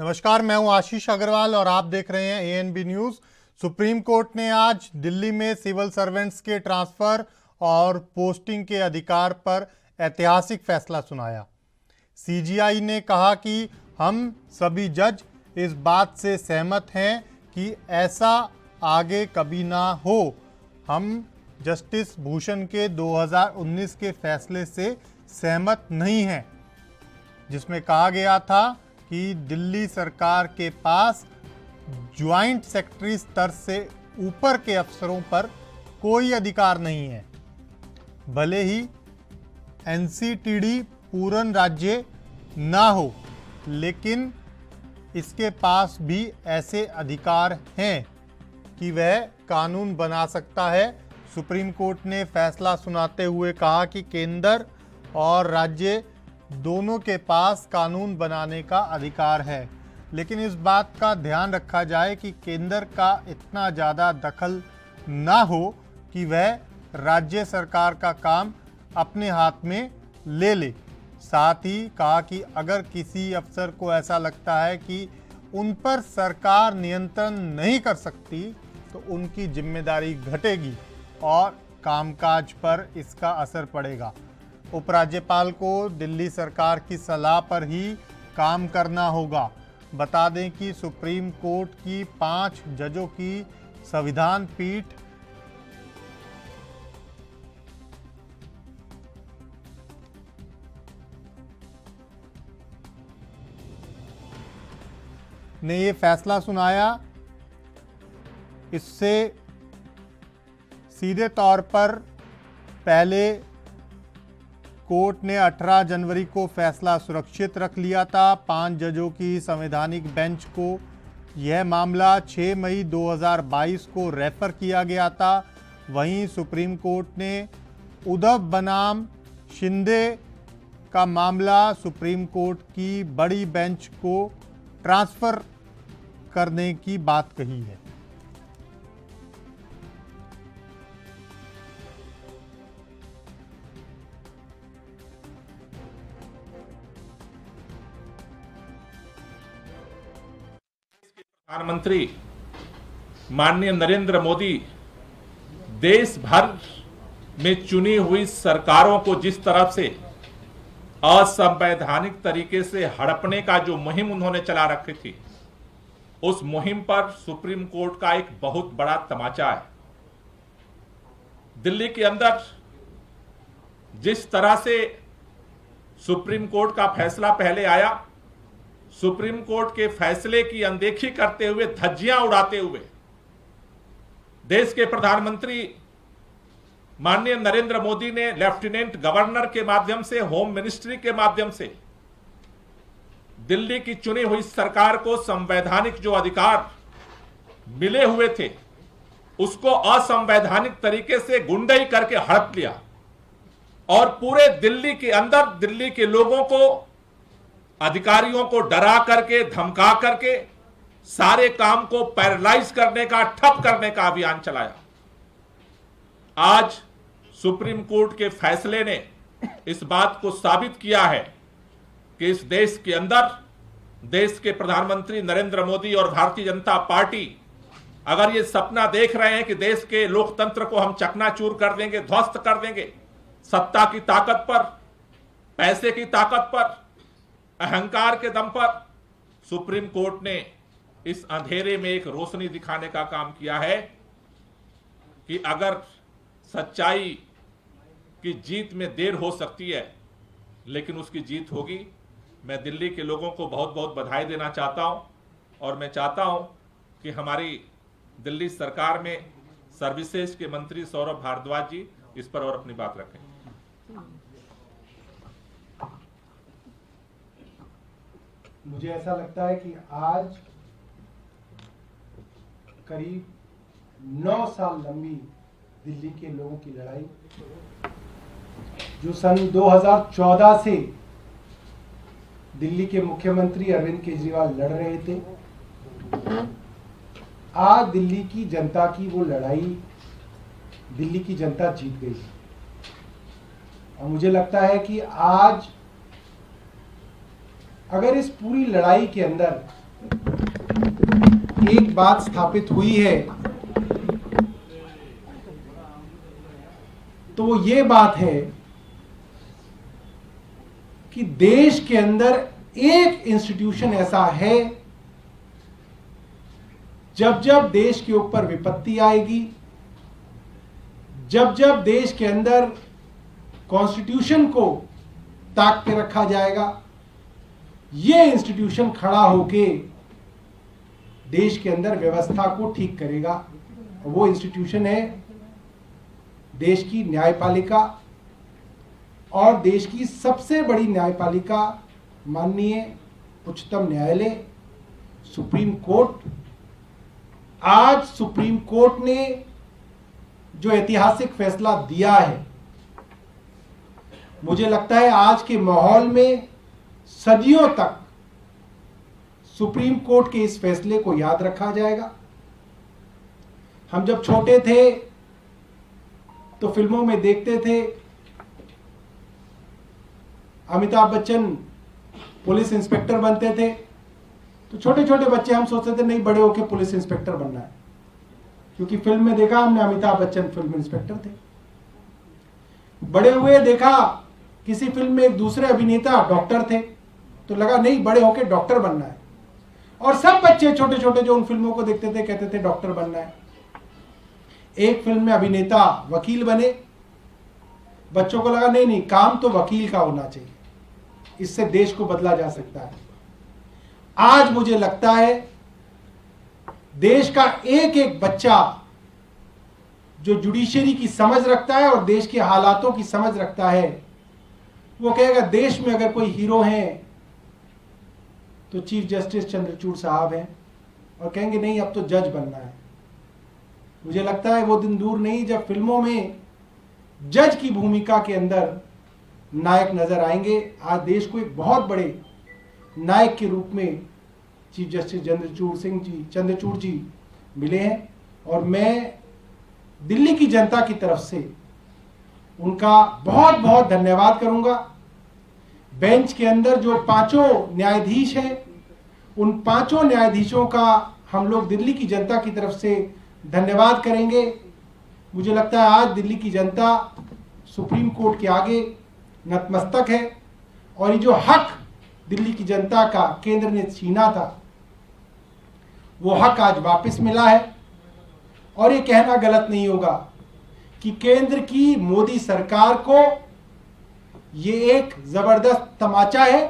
नमस्कार, मैं हूं आशीष अग्रवाल और आप देख रहे हैं एएनबी न्यूज। सुप्रीम कोर्ट ने आज दिल्ली में सिविल सर्वेंट्स के ट्रांसफर और पोस्टिंग के अधिकार पर ऐतिहासिक फैसला सुनाया। सीजीआई ने कहा कि हम सभी जज इस बात से सहमत हैं कि ऐसा आगे कभी ना हो। हम जस्टिस भूषण के 2019 के फैसले से सहमत नहीं हैं, जिसमें कहा गया था कि दिल्ली सरकार के पास ज्वाइंट सेक्रेटरी स्तर से ऊपर के अफसरों पर कोई अधिकार नहीं है। भले ही एनसीटीडी पूर्ण राज्य ना हो, लेकिन इसके पास भी ऐसे अधिकार हैं कि वह कानून बना सकता है। सुप्रीम कोर्ट ने फैसला सुनाते हुए कहा कि केंद्र और राज्य दोनों के पास कानून बनाने का अधिकार है, लेकिन इस बात का ध्यान रखा जाए कि केंद्र का इतना ज़्यादा दखल ना हो कि वह राज्य सरकार का काम अपने हाथ में ले ले। साथ ही कहा कि अगर किसी अफसर को ऐसा लगता है कि उन पर सरकार नियंत्रण नहीं कर सकती, तो उनकी जिम्मेदारी घटेगी और कामकाज पर इसका असर पड़ेगा। उपराज्यपाल को दिल्ली सरकार की सलाह पर ही काम करना होगा। बता दें कि सुप्रीम कोर्ट की 5 जजों की संविधान पीठ ने ये फैसला सुनाया। इससे सीधे तौर पर पहले कोर्ट ने 18 जनवरी को फैसला सुरक्षित रख लिया था। 5 जजों की संवैधानिक बेंच को यह मामला 6 मई 2022 को रेफर किया गया था। वहीं सुप्रीम कोर्ट ने उद्धव बनाम शिंदे का मामला सुप्रीम कोर्ट की बड़ी बेंच को ट्रांसफर करने की बात कही है। प्रधानमंत्री माननीय नरेंद्र मोदी देश भर में चुनी हुई सरकारों को जिस तरह से असंवैधानिक तरीके से हड़पने का जो मुहिम उन्होंने चला रखी थी, उस मुहिम पर सुप्रीम कोर्ट का एक बहुत बड़ा तमाचा है। दिल्ली के अंदर जिस तरह से सुप्रीम कोर्ट का फैसला पहले आया, सुप्रीम कोर्ट के फैसले की अनदेखी करते हुए, धज्जियां उड़ाते हुए देश के प्रधानमंत्री माननीय नरेंद्र मोदी ने लेफ्टिनेंट गवर्नर के माध्यम से, होम मिनिस्ट्री के माध्यम से दिल्ली की चुनी हुई सरकार को संवैधानिक जो अधिकार मिले हुए थे, उसको असंवैधानिक तरीके से गुंडई करके हड़प लिया और पूरे दिल्ली के अंदर दिल्ली के लोगों को, अधिकारियों को डरा करके, धमका करके सारे काम को पैरालाइज करने का, ठप करने का अभियान चलाया। आज सुप्रीम कोर्ट के फैसले ने इस बात को साबित किया है कि इस देश के अंदर देश के प्रधानमंत्री नरेंद्र मोदी और भारतीय जनता पार्टी अगर ये सपना देख रहे हैं कि देश के लोकतंत्र को हम चकनाचूर कर देंगे, ध्वस्त कर देंगे, सत्ता की ताकत पर, पैसे की ताकत पर, अहंकार के दम पर, सुप्रीम कोर्ट ने इस अंधेरे में एक रोशनी दिखाने का काम किया है कि अगर सच्चाई की जीत में देर हो सकती है, लेकिन उसकी जीत होगी। मैं दिल्ली के लोगों को बहुत बहुत बधाई देना चाहता हूं और मैं चाहता हूं कि हमारी दिल्ली सरकार में सर्विसेज के मंत्री सौरभ भारद्वाज जी इस पर और अपनी बात रखें। मुझे ऐसा लगता है कि आज करीब 9 साल लंबी दिल्ली के लोगों की लड़ाई, जो सन 2014 से दिल्ली के मुख्यमंत्री अरविंद केजरीवाल लड़ रहे थे, आज दिल्ली की जनता की वो लड़ाई दिल्ली की जनता जीत गई है। और मुझे लगता है कि आज अगर इस पूरी लड़ाई के अंदर एक बात स्थापित हुई है, तो वो ये बात है कि देश के अंदर एक इंस्टीट्यूशन ऐसा है, जब जब देश के ऊपर विपत्ति आएगी, जब जब देश के अंदर कॉन्स्टिट्यूशन को ताक पे रखा जाएगा, ये इंस्टीट्यूशन खड़ा होके देश के अंदर व्यवस्था को ठीक करेगा। वो इंस्टीट्यूशन है देश की न्यायपालिका, और देश की सबसे बड़ी न्यायपालिका माननीय उच्चतम न्यायालय सुप्रीम कोर्ट। आज सुप्रीम कोर्ट ने जो ऐतिहासिक फैसला दिया है, मुझे लगता है आज के माहौल में सदियों तक सुप्रीम कोर्ट के इस फैसले को याद रखा जाएगा। हम जब छोटे थे तो फिल्मों में देखते थे अमिताभ बच्चन पुलिस इंस्पेक्टर बनते थे, तो छोटे छोटे बच्चे हम सोचते थे नहीं बड़े होकर पुलिस इंस्पेक्टर बनना है, क्योंकि फिल्म में देखा हमने अमिताभ बच्चन फिल्म इंस्पेक्टर थे। बड़े हुए देखा किसी फिल्म में एक दूसरे अभिनेता डॉक्टर थे, तो लगा नहीं बड़े होकर डॉक्टर बनना है। और सब बच्चे छोटे छोटे जो उन फिल्मों को देखते थे कहते थे डॉक्टर बनना है। एक फिल्म में अभिनेता वकील बने, बच्चों को लगा नहीं नहीं काम तो वकील का होना चाहिए, इससे देश को बदला जा सकता है। आज मुझे लगता है देश का एक एक बच्चा जो जुडिशरी की समझ रखता है और देश के हालातों की समझ रखता है, वो कहेगा देश में अगर कोई हीरो हैं तो चीफ जस्टिस चंद्रचूड़ साहब हैं, और कहेंगे नहीं अब तो जज बनना है। मुझे लगता है वो दिन दूर नहीं जब फिल्मों में जज की भूमिका के अंदर नायक नजर आएंगे। आज देश को एक बहुत बड़े नायक के रूप में चीफ जस्टिस चंद्रचूड़ जी मिले हैं, और मैं दिल्ली की जनता की तरफ से उनका बहुत बहुत धन्यवाद करूंगा। बेंच के अंदर जो पांचों न्यायाधीश हैं, उन पांचों न्यायाधीशों का हम लोग दिल्ली की जनता की तरफ से धन्यवाद करेंगे। मुझे लगता है आज दिल्ली की जनता सुप्रीम कोर्ट के आगे नतमस्तक है, और ये जो हक दिल्ली की जनता का केंद्र ने छीना था, वो हक आज वापस मिला है। और ये कहना गलत नहीं होगा कि केंद्र की मोदी सरकार को ये एक जबरदस्त तमाचा है,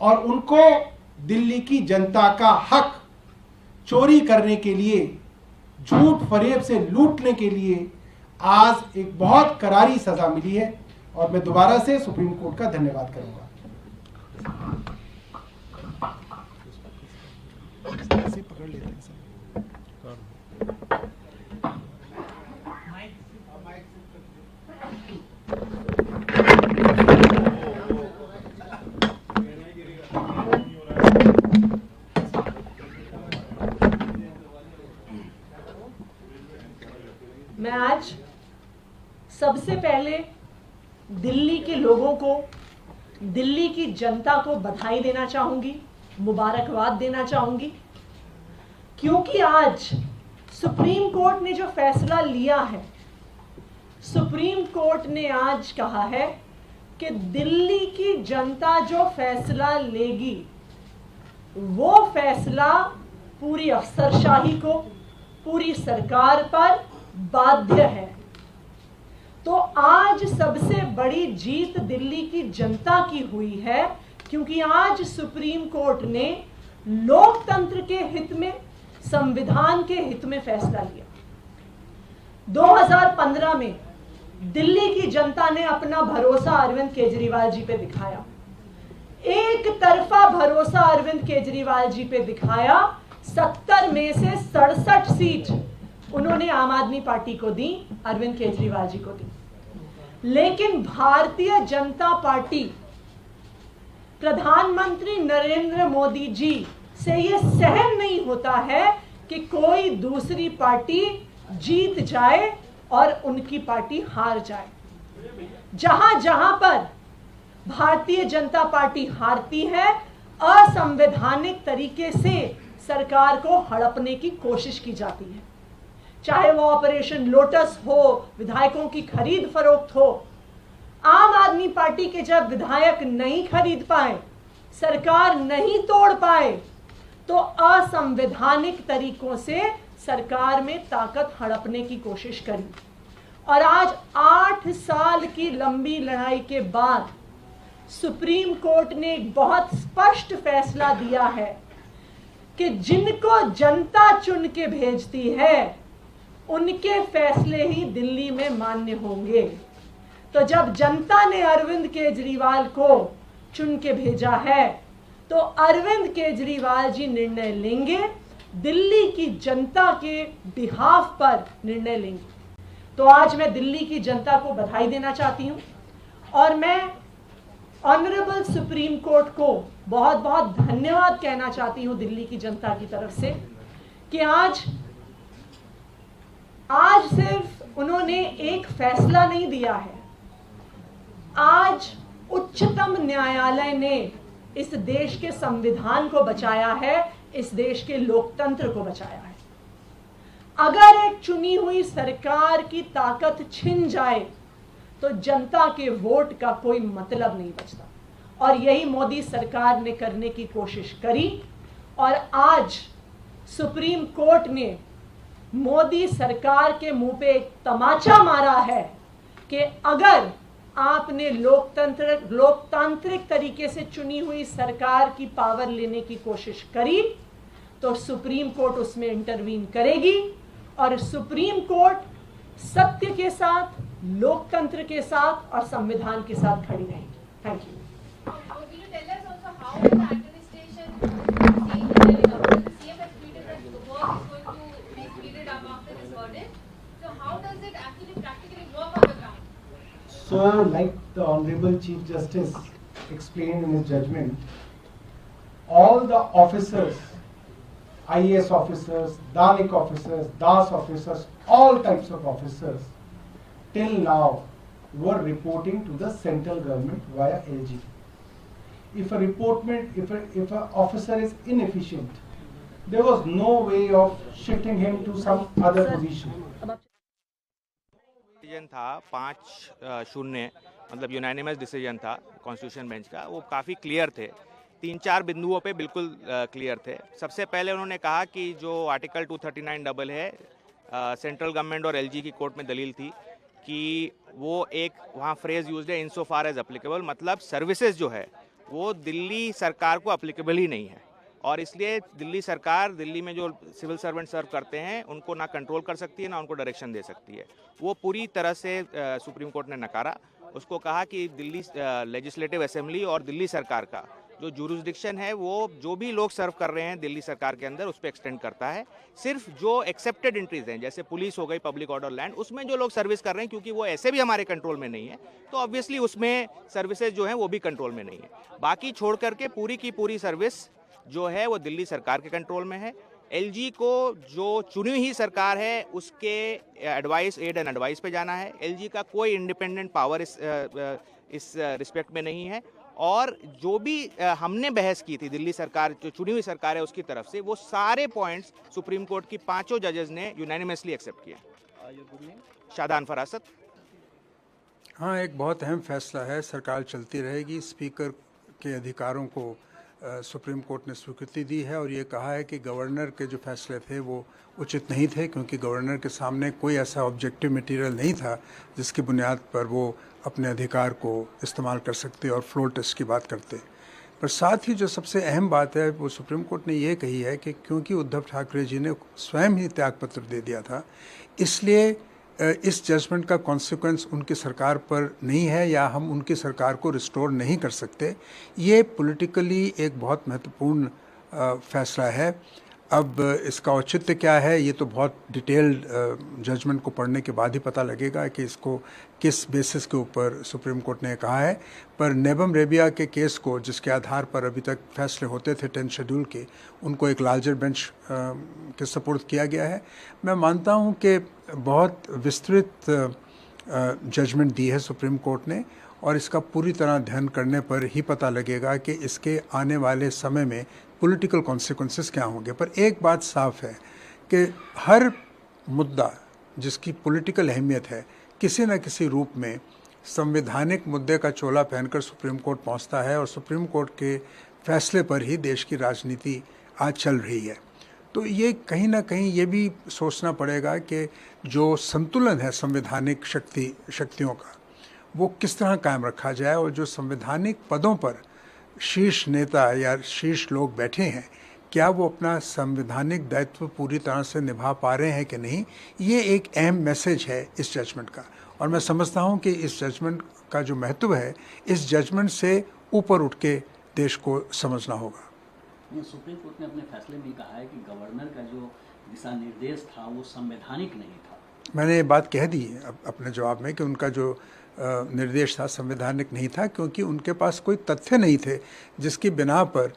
और उनको दिल्ली की जनता का हक चोरी करने के लिए, झूठ फरेब से लूटने के लिए आज एक बहुत करारी सजा मिली है। और मैं दोबारा से सुप्रीम कोर्ट का धन्यवाद करूंगा। पकड़ लेते हैं सर। मैं आज सबसे पहले दिल्ली के लोगों को, दिल्ली की जनता को बधाई देना चाहूंगी, मुबारकबाद देना चाहूंगी, क्योंकि आज सुप्रीम कोर्ट ने जो फैसला लिया है, सुप्रीम कोर्ट ने आज कहा है कि दिल्ली की जनता जो फैसला लेगी वो फैसला पूरी अफसरशाही को, पूरी सरकार पर बाध्य है। तो आज सबसे बड़ी जीत दिल्ली की जनता की हुई है, क्योंकि आज सुप्रीम कोर्ट ने लोकतंत्र के हित में, संविधान के हित में फैसला लिया। 2015 में दिल्ली की जनता ने अपना भरोसा अरविंद केजरीवाल जी पे दिखाया, एक तरफा भरोसा अरविंद केजरीवाल जी पे दिखाया। 70 में से 67 सीट उन्होंने आम आदमी पार्टी को दी, अरविंद केजरीवाल जी को दी। लेकिन भारतीय जनता पार्टी, प्रधानमंत्री नरेंद्र मोदी जी से यह सहन नहीं होता है कि कोई दूसरी पार्टी जीत जाए और उनकी पार्टी हार जाए। जहां जहां पर भारतीय जनता पार्टी हारती है, असंवैधानिक तरीके से सरकार को हड़पने की कोशिश की जाती है। चाहे वो ऑपरेशन लोटस हो, विधायकों की खरीद फरोख्त हो। आम आदमी पार्टी के जब विधायक नहीं खरीद पाए, सरकार नहीं तोड़ पाए, तो असंवैधानिक तरीकों से सरकार में ताकत हड़पने की कोशिश करी। और आज 8 साल की लंबी लड़ाई के बाद सुप्रीम कोर्ट ने एक बहुत स्पष्ट फैसला दिया है कि जिनको जनता चुन के भेजती है उनके फैसले ही दिल्ली में मान्य होंगे। तो जब जनता ने अरविंद केजरीवाल को चुन के भेजा है तो अरविंद केजरीवाल जी निर्णय लेंगे, दिल्ली की जनता के बिहाफ पर निर्णय लेंगे। तो आज मैं दिल्ली की जनता को बधाई देना चाहती हूं और मैं ऑनरेबल सुप्रीम कोर्ट को बहुत बहुत धन्यवाद कहना चाहती हूं दिल्ली की जनता की तरफ से कि आज सिर्फ उन्होंने एक फैसला नहीं दिया है, आज उच्चतम न्यायालय ने इस देश के संविधान को बचाया है, इस देश के लोकतंत्र को बचाया है। अगर एक चुनी हुई सरकार की ताकत छिन जाए तो जनता के वोट का कोई मतलब नहीं बचता, और यही मोदी सरकार ने करने की कोशिश करी। और आज सुप्रीम कोर्ट ने मोदी सरकार के मुंह पे एक तमाचा मारा है कि अगर आपने लोकतांत्रिक तरीके से चुनी हुई सरकार की पावर लेने की कोशिश करी तो सुप्रीम कोर्ट उसमें इंटरवीन करेगी, और सुप्रीम कोर्ट सत्य के साथ, लोकतंत्र के साथ और संविधान के साथ खड़ी रहेगी। Thank you. So, like the Honorable Chief Justice explained in his judgment, all the officers, IAS officers, Danik officers, Das officers, all types of officers, till now were reporting to the central government via LG. If an officer is inefficient, there was no way of shifting him to some other position. Decision था 5-0, मतलब unanimous decision था constitution bench का। वो काफ़ी clear थे, 3-4 बिंदुओं पे बिल्कुल क्लियर थे। सबसे पहले उन्होंने कहा कि जो आर्टिकल 239 डबल है, सेंट्रल गवर्नमेंट और एलजी की कोर्ट में दलील थी कि वो एक वहाँ फ्रेज यूज है इंसो फार एज अप्लीकेबल, मतलब सर्विसेज जो है वो दिल्ली सरकार को अप्लीकेबल ही नहीं है, और इसलिए दिल्ली सरकार दिल्ली में जो सिविल सर्वेंट सर्व करते हैं उनको ना कंट्रोल कर सकती है ना उनको डायरेक्शन दे सकती है। वो पूरी तरह से सुप्रीम कोर्ट ने नकारा। उसको कहा कि दिल्ली लेजिस्लेटिव असेंबली और दिल्ली सरकार का जो जुरिस्डिक्शन है वो जो भी लोग सर्व कर रहे हैं दिल्ली सरकार के अंदर उस पर एक्सटेंड करता है। सिर्फ जो एक्सेप्टेड एंट्रीज हैं, जैसे पुलिस हो गई, पब्लिक ऑर्डर, लैंड, उसमें जो लोग सर्विस कर रहे हैं क्योंकि वो ऐसे भी हमारे कंट्रोल में नहीं है, तो ऑब्वियसली उसमें सर्विसेज जो हैं वो भी कंट्रोल में नहीं है। बाकी छोड़ करके पूरी की पूरी सर्विस जो है वो दिल्ली सरकार के कंट्रोल में है। एलजी को जो चुनी हुई सरकार है उसके एडवाइस, एड एंड एडवाइस पे जाना है। एलजी का कोई इंडिपेंडेंट पावर इस रिस्पेक्ट में नहीं है, और जो भी हमने बहस की थी दिल्ली सरकार, जो चुनी हुई सरकार है उसकी तरफ से, वो सारे पॉइंट्स सुप्रीम कोर्ट की 5 जजेस ने यूनानिमसली एक्सेप्ट किया। शादान फरासत। हाँ, एक बहुत अहम फैसला है। सरकार चलती रहेगी। स्पीकर के अधिकारों को सुप्रीम कोर्ट ने स्वीकृति दी है, और ये कहा है कि गवर्नर के जो फैसले थे वो उचित नहीं थे, क्योंकि गवर्नर के सामने कोई ऐसा ऑब्जेक्टिव मटेरियल नहीं था जिसकी बुनियाद पर वो अपने अधिकार को इस्तेमाल कर सकते और फ्लोर टेस्ट की बात करते। पर साथ ही जो सबसे अहम बात है वो सुप्रीम कोर्ट ने ये कही है कि क्योंकि उद्धव ठाकरे जी ने स्वयं ही त्यागपत्र दे दिया था, इसलिए इस जजमेंट का कॉन्सिक्वेंस उनकी सरकार पर नहीं है, या हम उनकी सरकार को रिस्टोर नहीं कर सकते। ये पॉलिटिकली एक बहुत महत्वपूर्ण फैसला है। अब इसका औचित्य क्या है ये तो बहुत डिटेल्ड जजमेंट को पढ़ने के बाद ही पता लगेगा कि इसको किस बेसिस के ऊपर सुप्रीम कोर्ट ने कहा है। पर नेबम रेबिया के केस को, जिसके आधार पर अभी तक फैसले होते थे 10 शेड्यूल के, उनको एक लार्जर बेंच के सपुर्द किया गया है। मैं मानता हूं कि बहुत विस्तृत जजमेंट दी है सुप्रीम कोर्ट ने, और इसका पूरी तरह अध्ययन करने पर ही पता लगेगा कि इसके आने वाले समय में पॉलिटिकल कॉन्सिक्वेंसेस क्या होंगे। पर एक बात साफ है कि हर मुद्दा जिसकी पॉलिटिकल अहमियत है किसी न किसी रूप में संवैधानिक मुद्दे का चोला पहनकर सुप्रीम कोर्ट पहुंचता है और सुप्रीम कोर्ट के फैसले पर ही देश की राजनीति आज चल रही है। तो ये कहीं ना कहीं ये भी सोचना पड़ेगा कि जो संतुलन है संवैधानिक शक्तियों का वो किस तरह कायम रखा जाए, और जो संवैधानिक पदों पर शीर्ष नेता या शीर्ष लोग बैठे हैं क्या वो अपना संवैधानिक दायित्व पूरी तरह से निभा पा रहे हैं कि नहीं। ये एक अहम मैसेज है इस जजमेंट का, और मैं समझता हूँ कि इस जजमेंट का जो महत्व है इस जजमेंट से ऊपर उठ के देश को समझना होगा। सुप्रीम कोर्ट ने अपने फैसले में कहा है कि गवर्नर का जो दिशा निर्देश था वो संवैधानिक नहीं था। मैंने ये बात कह दी है अपने जवाब में कि उनका जो निर्देश था संवैधानिक नहीं था, क्योंकि उनके पास कोई तथ्य नहीं थे जिसकी बिना पर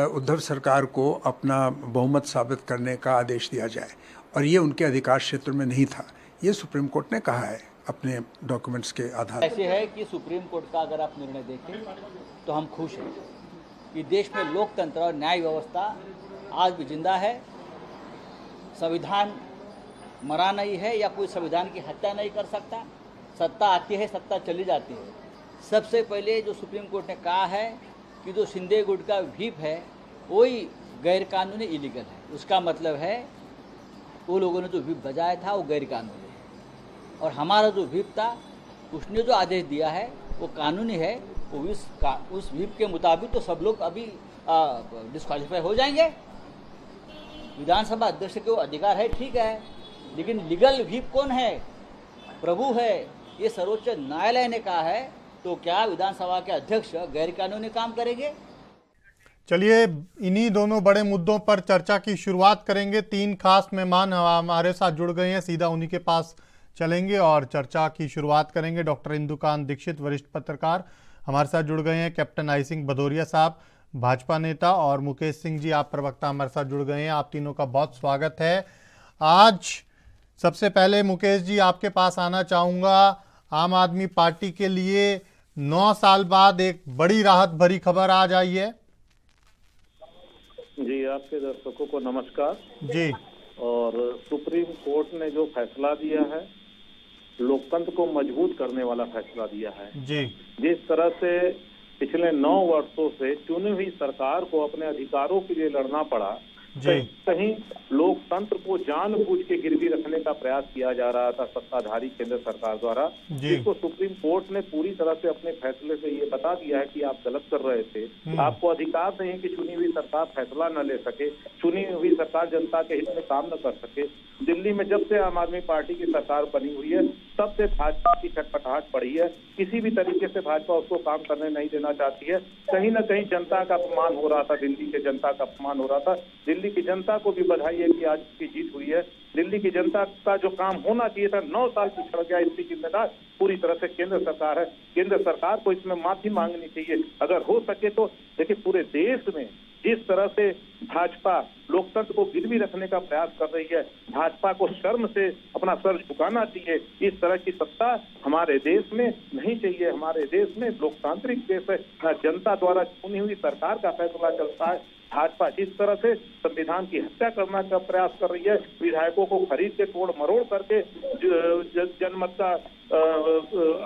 उद्धव सरकार को अपना बहुमत साबित करने का आदेश दिया जाए, और ये उनके अधिकार क्षेत्र में नहीं था। ये सुप्रीम कोर्ट ने कहा है अपने डॉक्यूमेंट्स के आधार पर। ऐसे है कि सुप्रीम कोर्ट का अगर आप निर्णय देखें तो हम खुश हैं कि देश में लोकतंत्र और न्याय व्यवस्था आज भी जिंदा है। संविधान मरा नहीं है या कोई संविधान की हत्या नहीं कर सकता। सत्ता आती है, सत्ता चली जाती है। सबसे पहले जो सुप्रीम कोर्ट ने कहा है कि जो शिंदे गुट का व्हीप है वही गैरकानूनी इलीगल है। उसका मतलब है वो लोगों ने जो व्हीप बजाया था वो गैरकानूनी है, और हमारा जो व्हीप था उसने जो आदेश दिया है वो कानूनी है। वो उस व्हीप के मुताबिक तो सब लोग अभी डिस्क्वालीफाई हो जाएंगे। विधानसभा अध्यक्ष के वो अधिकार है, ठीक है, लेकिन लीगल व्हीप कौन है? प्रभु है। ये सर्वोच्च न्यायालय ने कहा है, तो क्या विधानसभा के अध्यक्ष गैर कानूनी काम करेंगे? चलिए इन्हीं दोनों बड़े मुद्दों पर चर्चा की शुरुआत करेंगे। 3 खास मेहमान हमारे साथ जुड़ गए हैं, सीधा उन्हीं के पास चलेंगे और चर्चा की शुरुआत करेंगे। डॉक्टर इंदुकांत दीक्षित वरिष्ठ पत्रकार हमारे साथ जुड़ गए हैं, कैप्टन आई सिंह भदौरिया साहब भाजपा नेता, और मुकेश सिंह जी आप प्रवक्ता हमारे साथ जुड़ गए हैं। आप तीनों का बहुत स्वागत है। आज सबसे पहले मुकेश जी आपके पास आना चाहूँगा। आम आदमी पार्टी के लिए 9 साल बाद एक बड़ी राहत भरी खबर आज आई है। जी, आपके दर्शकों को नमस्कार जी। और सुप्रीम कोर्ट ने जो फैसला दिया है लोकतंत्र को मजबूत करने वाला फैसला दिया है जी। जिस तरह से पिछले 9 वर्षों से चुनी हुई सरकार को अपने अधिकारों के लिए लड़ना पड़ा, कहीं लोकतंत्र को जानबूझ के गिरवी रखने का प्रयास किया जा रहा था सत्ताधारी केंद्र सरकार द्वारा, जिसको सुप्रीम कोर्ट ने पूरी तरह से अपने फैसले से ये बता दिया है कि आप गलत कर रहे थे। आपको अधिकार नहीं है कि चुनी हुई सरकार फैसला न ले सके, चुनी हुई सरकार जनता के हित में काम न कर सके। दिल्ली में जब से आम आदमी पार्टी की सरकार बनी हुई है तब से भाजपा की छटपटाहट बढ़ी है। किसी भी तरीके से भाजपा उसको काम करने नहीं देना चाहती है। कहीं न कहीं जनता का अपमान हो रहा था, दिल्ली के जनता का अपमान हो रहा था। दिल्ली की जनता को भी बधाई है कि आज की जीत हुई है। दिल्ली की जनता का जो काम होना चाहिए था 9 साल पिछड़ गया, इसकी जिम्मेदार पूरी तरह से केंद्र सरकार है। केंद्र सरकार को इसमें माफी मांगनी चाहिए अगर हो सके तो। देखिए पूरे देश में जिस तरह से भाजपा लोकतंत्र को गिरवी रखने का प्रयास कर रही है, भाजपा को शर्म से अपना सर झुकाना चाहिए। इस तरह की सत्ता हमारे देश में नहीं चाहिए। हमारे देश में लोकतांत्रिक देश है, जनता द्वारा चुनी हुई सरकार का फैसला चलता है। भाजपा जिस तरह से संविधान की हत्या करने का प्रयास कर रही है, विधायकों को खरीद के तोड़ मरोड़ करके जनमत का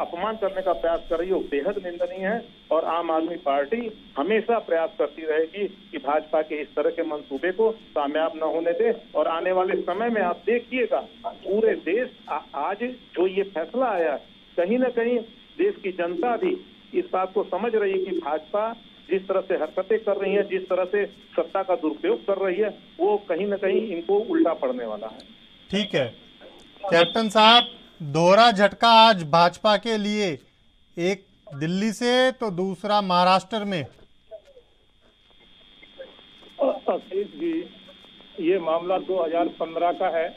अपमान करने का प्रयास कर रही है, वो बेहद निंदनीय है। और आम आदमी पार्टी हमेशा प्रयास करती रहेगी कि भाजपा के इस तरह के मंसूबे को कामयाब न होने दे। और आने वाले समय में आप देखिएगा पूरे देश आज जो ये फैसला आया, कहीं न कहीं देश की जनता भी इस बात को समझ रही है कि भाजपा जिस तरह से हरकतें कर रही है, जिस तरह से सत्ता का दुरुपयोग कर रही है, वो कहीं न कहीं इनको उल्टा पड़ने वाला है। ठीक है कैप्टन साहब, दोहरा झटका आज भाजपा के लिए, एक दिल्ली से तो दूसरा महाराष्ट्र में। आशीष जी, ये मामला 2015 का है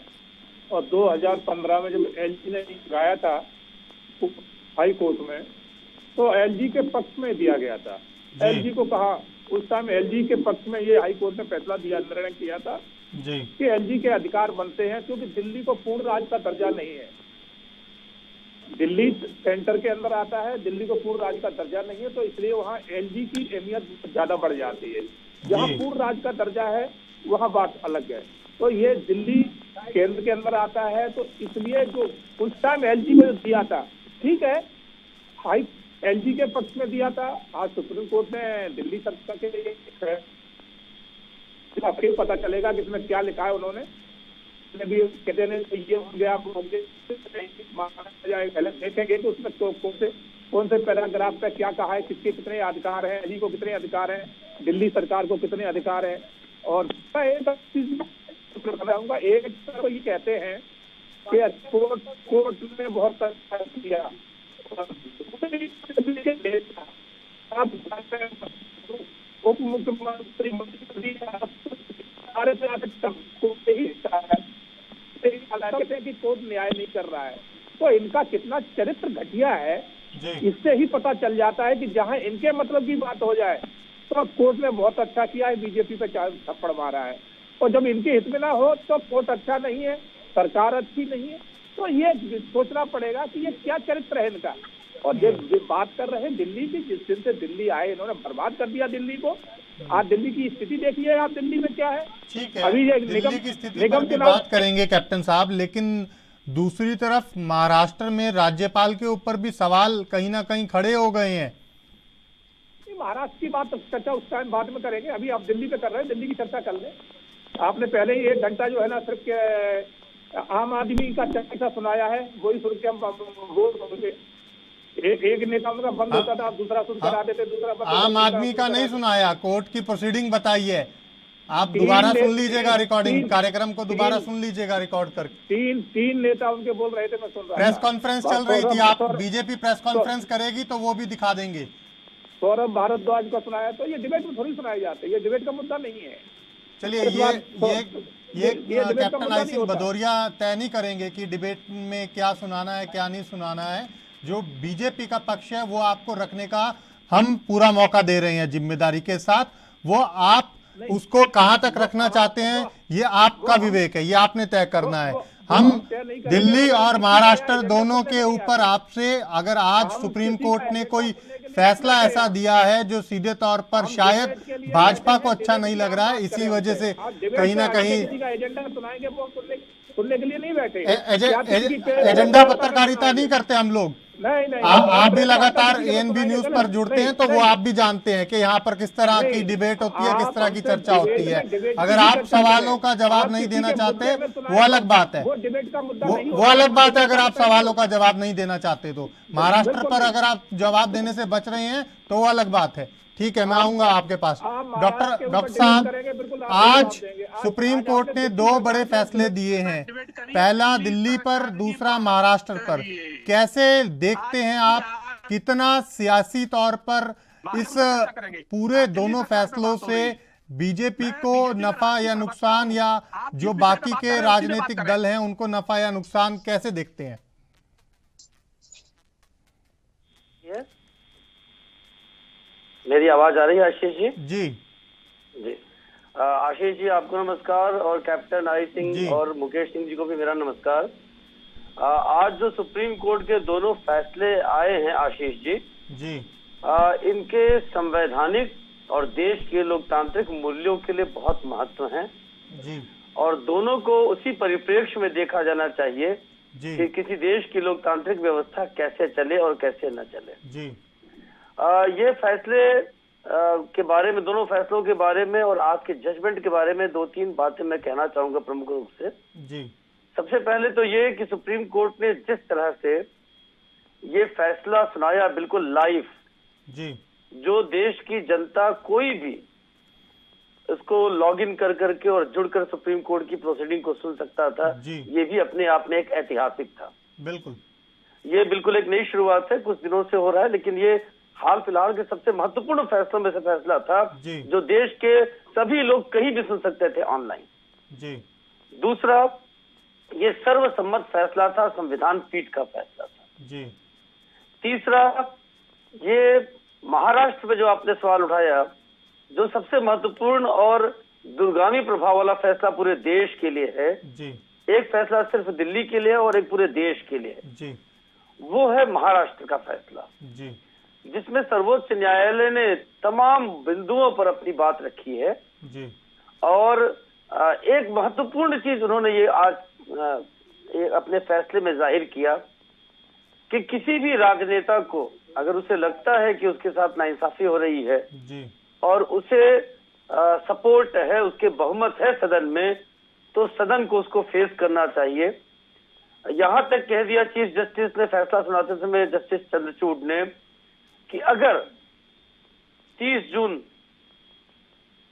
और 2015 में जब एलजी ने गाया था हाई कोर्ट में तो एलजी के पक्ष में दिया गया था। एलजी को कहा उस टाइम, एलजी के पक्ष में ये हाई कोर्ट ने फैसला दिया, निर्णय किया था जी कि एलजी के अधिकार बनते हैं क्योंकि दिल्ली को पूर्ण राज्य का दर्जा नहीं है। दिल्ली सेंटर के अंदर आता है, दिल्ली को पूर्ण राज्य का दर्जा नहीं है, तो इसलिए वहाँ एलजी की अहमियत ज्यादा बढ़ जाती है। जहाँ पूर्ण राज्य का दर्जा है वहाँ बात अलग है। तो ये दिल्ली केंद्र के अंदर आता है, तो इसलिए जो उस टाइम एलजी में दिया था, ठीक है, हाई एलजी के पक्ष में दिया था। आज सुप्रीम कोर्ट ने दिल्ली सरकार के आपको पता चलेगा कि इसमें क्या लिखा है उन्होंने भी कहते हैं ये हो गया देखेंगे कि उसमें कौन से पैराग्राफ पे क्या कहा है, किसके कितने अधिकार हैं, दिल्ली को कितने अधिकार हैं, दिल्ली सरकार को कितने अधिकार हैं। और एक चीज बताऊंगा, एक तो ये कहते हैं कि कोर्ट ने बहुत अच्छा किया, उप मुख्यमंत्री कि कोर्ट न्याय नहीं कर रहा है, तो इनका कितना चरित्र घटिया है इससे ही पता चल जाता है कि जहां इनके मतलब की बात हो जाए तो कोर्ट ने बहुत अच्छा किया है, बीजेपी पे थप्पड़ मारा है, और जब इनके हित में ना हो तो कोर्ट अच्छा नहीं है, सरकार अच्छी नहीं है। तो ये सोचना पड़ेगा कि ये क्या चरित्र है इनका। और जो बात कर रहे हैं दिल्ली की, जिस दिन से दिल्ली आए इन्होंने बर्बाद कर दिया दिल्ली को। आज दिल्ली की स्थिति देखिए आप, दिल्ली में क्या है। ठीक है, अभी ये दिल्ली की स्थिति पर भी बात करेंगे कैप्टन साहब, लेकिन दूसरी तरफ महाराष्ट्र में राज्यपाल के ऊपर भी सवाल कहीं ना कहीं खड़े हो गए हैं। महाराष्ट्र की बात चर्चा उस टाइम बाद में करेंगे, अभी आप दिल्ली पे कर रहे हैं, दिल्ली की चर्चा कर लें। आपने पहले ही 1 घंटा जो है ना सिर्फ आम आदमी का चर्चा सुनाया है, वही सुन के हम रोज एक नेता उनका बंद होता था, दूसरा सुन करा देते, दूसरा आम आदमी का नहीं सुनाया, कोर्ट की प्रोसीडिंग बताई है। आप दोबारा सुन लीजिएगा रिकॉर्डिंग, कार्यक्रम को दोबारा सुन लीजिएगा रिकॉर्ड करके। तीन नेता उनके बोल रहे थे, मैं सुन रहा था। प्रेस कॉन्फ्रेंस चल रही थी, आप बीजेपी प्रेस कॉन्फ्रेंस करेगी तो वो भी दिखा देंगे। सौरभ भारद्वाज का सुनाया, तो ये डिबेट में थोड़ी सुनाए जाते, ये डिबेट का मुद्दा नहीं है। चलिए ये कैप्टन आई सिंह भदौरिया तय नहीं करेंगे कि डिबेट में क्या सुनाना है क्या नहीं सुनाना है। जो बीजेपी का पक्ष है वो आपको रखने का हम पूरा मौका दे रहे हैं जिम्मेदारी के साथ, वो आप उसको कहां तक रखना चाहते हैं ये आपका विवेक है, ये आपने तय करना है। हम दिल्ली और महाराष्ट्र दोनों के ऊपर आपसे, अगर आज सुप्रीम कोर्ट ने कोई फैसला ऐसा दिया है जो सीधे तौर पर शायद भाजपा को अच्छा नहीं लग रहा है, इसी वजह से कहीं ना कहीं एजेंडा सुनाएंगे, वो सुनने के लिए नहीं बैठे। एजेंडा पत्रकारिता नहीं करते हम लोग। नहीं आप भी लगातार एएनबी न्यूज पर जुड़ते हैं तो वो आप भी जानते हैं कि यहाँ पर किस तरह की डिबेट होती है, किस तरह की चर्चा होती है। अगर आप सवालों का जवाब नहीं देना चाहते वो अलग बात है, वो अलग बात है। अगर आप सवालों का जवाब नहीं देना चाहते तो महाराष्ट्र पर अगर आप जवाब देने से बच रहे हैं तो वो अलग बात है। ठीक है, मैं आऊंगा आपके पास। डॉक्टर साहब, आज सुप्रीम कोर्ट ने 2 बड़े फैसले दिए हैं, पहला दिल्ली पर, दूसरा महाराष्ट्र पर। कैसे देखते हैं आप, कितना सियासी तौर पर इस पूरे दोनों फैसलों से बीजेपी को नफा या नुकसान, या जो बाकी के राजनीतिक दल हैं उनको नफा या नुकसान कैसे देखते हैं? मेरी आवाज आ रही है आशीष जी? जी आशीष जी आपको नमस्कार, और कैप्टन आई सिंह और मुकेश सिंह जी को भी मेरा नमस्कार। आज जो सुप्रीम कोर्ट के 2 फैसले आए हैं आशीष जी, इनके संवैधानिक और देश के लोकतांत्रिक मूल्यों के लिए बहुत महत्व है जी, और दोनों को उसी परिप्रेक्ष्य में देखा जाना चाहिए कि किसी देश की लोकतांत्रिक व्यवस्था कैसे चले और कैसे न चले जी। ये फैसले के बारे में, दोनों फैसलों के बारे में और आज के जजमेंट के बारे में 2-3 बातें मैं कहना चाहूंगा प्रमुख रूप से जी। सबसे पहले तो ये कि सुप्रीम कोर्ट ने जिस तरह से ये फैसला सुनाया बिल्कुल लाइव जी, जो देश की जनता कोई भी इसको लॉग इन कर करके और जुड़कर सुप्रीम कोर्ट की प्रोसीडिंग को सुन सकता था, ये भी अपने आप में एक ऐतिहासिक था। बिल्कुल, ये बिल्कुल एक नई शुरुआत है, कुछ दिनों से हो रहा है, लेकिन ये हाल फिलहाल के सबसे महत्वपूर्ण फैसलों में से फैसला था जो देश के सभी लोग कहीं भी सुन सकते थे ऑनलाइन जी। दूसरा, ये सर्वसम्मत फैसला था, संविधान पीठ का फैसला था जी। तीसरा, ये महाराष्ट्र में जो आपने सवाल उठाया, जो सबसे महत्वपूर्ण और दूरगामी प्रभाव वाला फैसला पूरे देश के लिए है जी। एक फैसला सिर्फ दिल्ली के लिए और एक पूरे देश के लिए जी। वो है महाराष्ट्र का फैसला, जी जिसमें सर्वोच्च न्यायालय ने तमाम बिंदुओं पर अपनी बात रखी है। जी और एक महत्वपूर्ण चीज उन्होंने ये आज अपने फैसले में जाहिर किया कि किसी भी राजनेता को अगर उसे लगता है कि उसके साथ नाइंसाफी हो रही है जी और उसे सपोर्ट है, उसके बहुमत है सदन में, तो सदन को उसको फेस करना चाहिए। यहां तक कह दिया चीफ जस्टिस ने फैसला सुनाते समय, जस्टिस चंद्रचूड़ ने, कि अगर 30 जून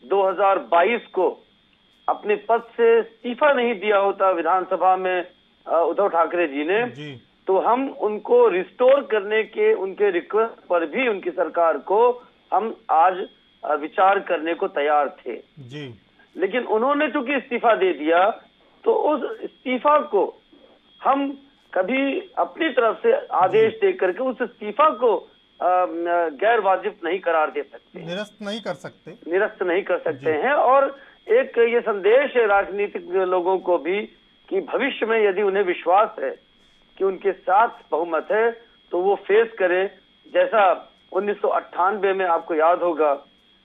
2022 को अपने पद से इस्तीफा नहीं दिया होता विधानसभा में उद्धव ठाकरे जी ने, तो हम उनको रिस्टोर करने के उनके रिक्वेस्ट पर भी उनकी सरकार को हम आज विचार करने को तैयार थे। जी लेकिन उन्होंने चूंकि इस्तीफा दे दिया, तो उस इस्तीफा को हम कभी अपनी तरफ से आदेश दे करके उस इस्तीफा को गैर वाजिब नहीं करार दे सकते, निरस्त नहीं कर सकते हैं। और एक ये संदेश है राजनीतिक लोगों को भी कि भविष्य में यदि उन्हें विश्वास है कि उनके साथ बहुमत है, तो वो फेस करें, जैसा 1998 में आपको याद होगा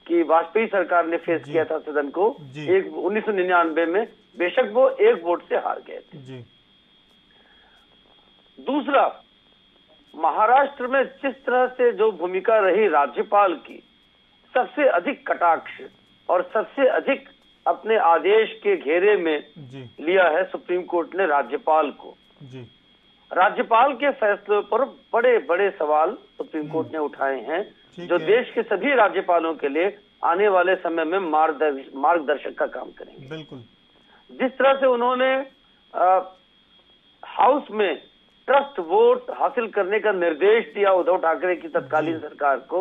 कि वाजपेयी सरकार ने फेस किया था सदन को। 1999 में बेशक वो एक वोट से हार गए थे। दूसरा, महाराष्ट्र में जिस तरह से जो भूमिका रही राज्यपाल की, सबसे अधिक कटाक्ष और सबसे अधिक अपने आदेश के घेरे में लिया है सुप्रीम कोर्ट ने राज्यपाल को। राज्यपाल के फैसलों पर बड़े बड़े सवाल सुप्रीम कोर्ट ने उठाए हैं, जो देश के सभी राज्यपालों के लिए आने वाले समय में मार्गदर्शक का काम करेंगे। बिल्कुल। जिस तरह से उन्होंने हाउस में ट्रस्ट वोट हासिल करने का निर्देश दिया उद्धव ठाकरे की तत्कालीन सरकार को,